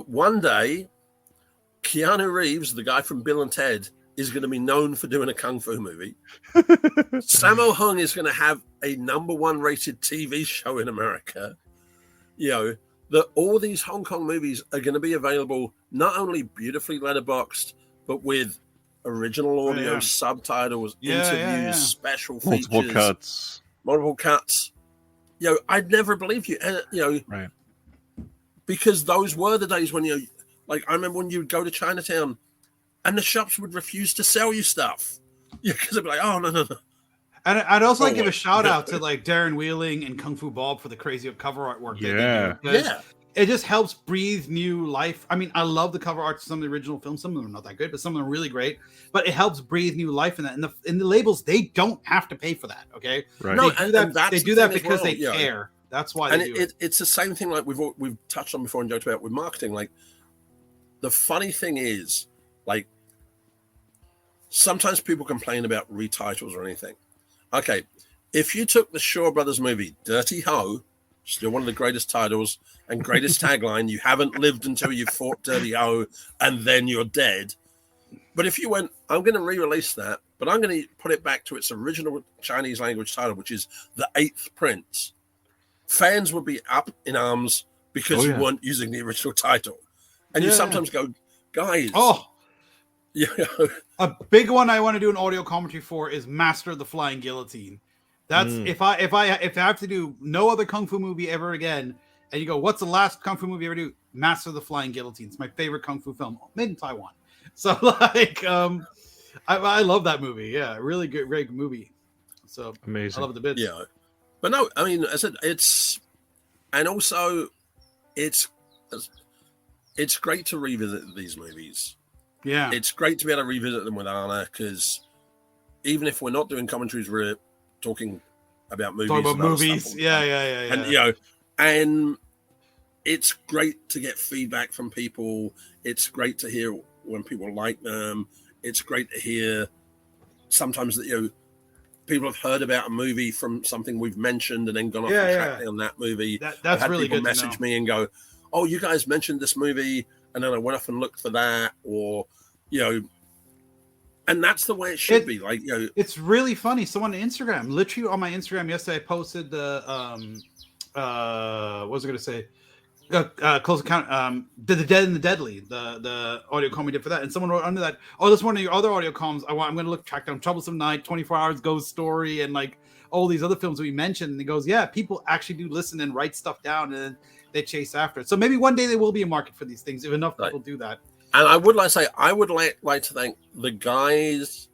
one day Keanu Reeves, the guy from Bill and Ted, is going to be known for doing a kung fu movie. Sammo Hung is going to have a #1 rated TV show in America. That all these Hong Kong movies are going to be available, not only beautifully letterboxed, but with original audio, subtitles, interviews, special features, multiple cuts. I'd never believe you. And, right. Because those were the days when, like, I remember when you would go to Chinatown and the shops would refuse to sell you stuff. Because they'd be like, "Oh, no. And I'd also give a shout out to like Darren Wheeling and Kung Fu Bob for the crazy cover artwork. It just helps breathe new life. I mean, I love the cover art of some of the original films. Some of them are not that great, but some of them are really great. But it helps breathe new life in that. And in the labels, they don't have to pay for that. Okay, right? No, they do that because they care. That's why. It's the same thing like we've touched on before and joked about with marketing. Like, the funny thing is, like, sometimes people complain about retitles or anything. Okay, if you took the Shaw Brothers movie Dirty Ho, still one of the greatest titles and greatest tagline, "You haven't lived until you fought Dirty Ho and then you're dead." But if you went, "I'm going to re-release that, but I'm going to put it back to its original Chinese language title, which is The Eighth Prince," fans would be up in arms because you weren't using the original title. And you sometimes go, "Guys, a big one I want to do an audio commentary for is Master of the Flying Guillotine. That's if I have to do no other kung fu movie ever again, and you go, what's the last kung fu movie you ever do? Master of the Flying Guillotine. It's my favorite kung fu film, made in Taiwan. So like, I love that movie. Yeah, really good, great movie. So amazing. I love the bits. Yeah, but no, I mean, as I said, it's great to revisit these movies. Yeah, it's great to be able to revisit them with Arne, because even if we're not doing commentaries, we're talking about movies. Talk about movies. Yeah. And and it's great to get feedback from people. It's great to hear when people like them. It's great to hear sometimes that people have heard about a movie from something we've mentioned and then gone off and tracked down that movie. That's really good. Message me and go, "Oh, you guys mentioned this movie," and then I went off and looked for that, or and that's the way it should be. Like, it's really funny. Someone on Instagram, literally on my Instagram yesterday, I posted the what was I going to say? Close Account, the Dead and the Deadly, the audio com we did for that, and someone wrote under that, "Oh, that's one of your other audio comms. I'm going to track down Troublesome Night, 24 Hours, Ghost Story, and like all these other films that we mentioned." And he goes, "Yeah, people actually do listen and write stuff down, and then they chase after it. So maybe one day there will be a market for these things if enough people do that." And I would like to say, I would like to thank the guys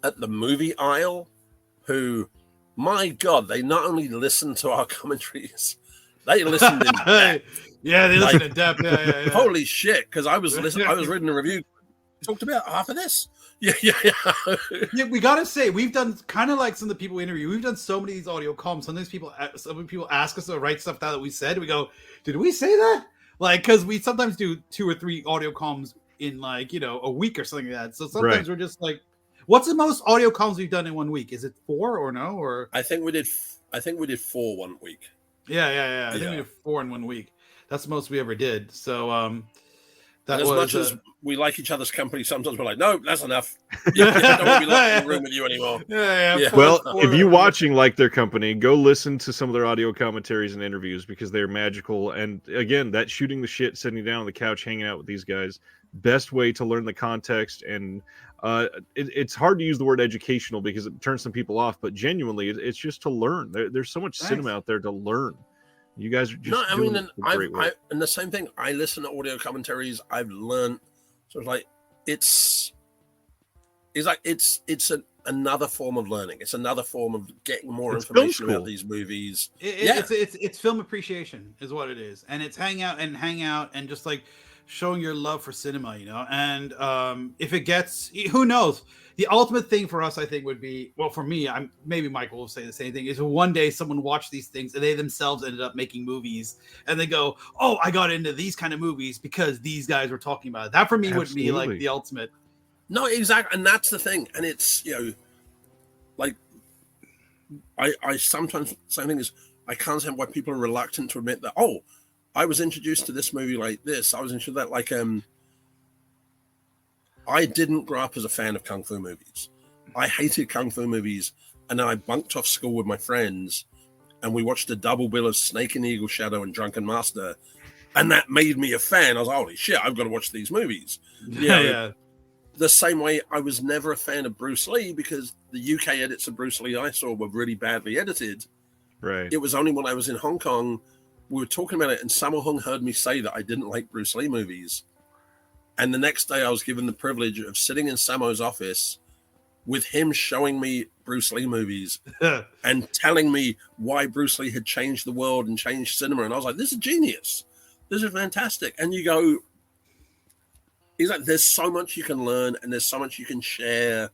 at the movie aisle who, my God, they not only listen to our commentaries, they listened in depth. Yeah, they listen in depth. Yeah. Holy shit! Because I was reading a review, talked about half of this. Yeah. We gotta say, we've done kind of like some of the people we interview. We've done so many of these audio comms. Sometimes people ask us to write stuff down that we said. We go, "Did we say that?" Like, because we sometimes do 2 or 3 audio comms in like a week or something like that. So sometimes we're just like, what's the most audio comms we've done in 1 week? Is it 4 or no? Or I think we did 4 1 week. Yeah. I think we did 4 in 1 week. That's the most we ever did. So that as much as we like each other's company, sometimes we're like, no, that's enough. Don't want to be locked in the room with you anymore. Yeah. Well, if you're watching like their company, go listen to some of their audio commentaries and interviews, because they're magical. And again, that shooting the shit, sitting down on the couch, hanging out with these guys, best way to learn the context. And it's hard to use the word educational because it turns some people off, but genuinely, it's just to learn. There's so much cinema out there to learn. You guys are just and the same thing. I listen to audio commentaries. I've learned. So it's another form of learning. It's another form of getting more information about these movies. It's film appreciation is what it is, and it's hang out and just like showing your love for cinema, And if it gets, who knows? The ultimate thing for us, I think, would be, well, for me, maybe Michael will say the same thing, is one day someone watched these things and they themselves ended up making movies and they go, "Oh, I got into these kind of movies because these guys were talking about it." That for me would be like the ultimate. No, exactly. And that's the thing. And it's, like, I sometimes, same thing is, I can't understand why people are reluctant to admit that, "Oh, I was introduced to this movie like this. I was introduced to that." Like, I didn't grow up as a fan of Kung Fu movies. I hated Kung Fu movies. And then I bunked off school with my friends and we watched a double bill of Snake and Eagle Shadow and Drunken Master. And that made me a fan. I was like, holy shit, I've got to watch these movies. Yeah. The same way I was never a fan of Bruce Lee because the UK edits of Bruce Lee I saw were really badly edited. Right. It was only when I was in Hong Kong, we were talking about it, and Sammo Hung heard me say that I didn't like Bruce Lee movies. And the next day I was given the privilege of sitting in Sammo's office with him showing me Bruce Lee movies and telling me why Bruce Lee had changed the world and changed cinema. And I was like, this is genius. This is fantastic. And you go, he's like, there's so much you can learn and there's so much you can share.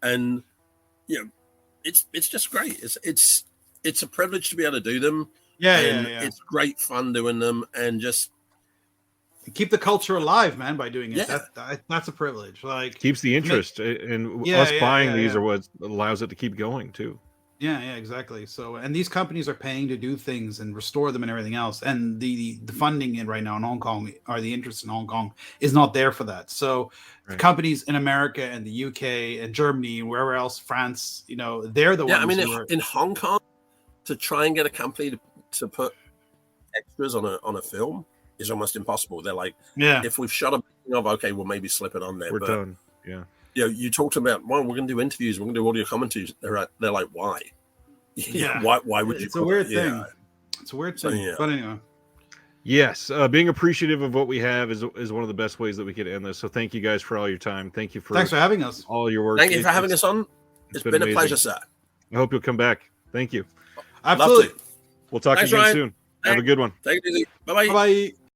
And, it's just great. It's a privilege to be able to do them. Yeah. It's great fun doing them and just keep the culture alive, man, by doing it. That's a privilege. Like, keeps the interest, and us buying these are what allows it to keep going too. Yeah, exactly. So, and these companies are paying to do things and restore them and everything else. And the funding in right now in Hong Kong, or the interest in Hong Kong, is not there for that. So, the companies in America and the UK and Germany and wherever else, France, they're the ones. Yeah, I mean, in Hong Kong, to try and get a company to put extras on a film is almost impossible. They're like, if we've shot a making of, okay, we'll maybe slip it on there. We're done. Yeah. You talked about, well, we're going to do interviews, we're going to do audio commentaries. They're like, why? Yeah. Why would you? It's a weird thing. Yeah. It's a weird So, thing. yeah. But anyway. Yes, being appreciative of what we have is one of the best ways that we could end this. So thank you guys for all your time. Thank you for Thanks for having us. all your work. Thank you for having us on. It's been amazing. a pleasure, sir. I hope you'll come back. Thank you. Absolutely. Love to. We'll talk Thanks, again Ryan. soon. Have a good one. Take it easy. Bye-bye. Bye-bye.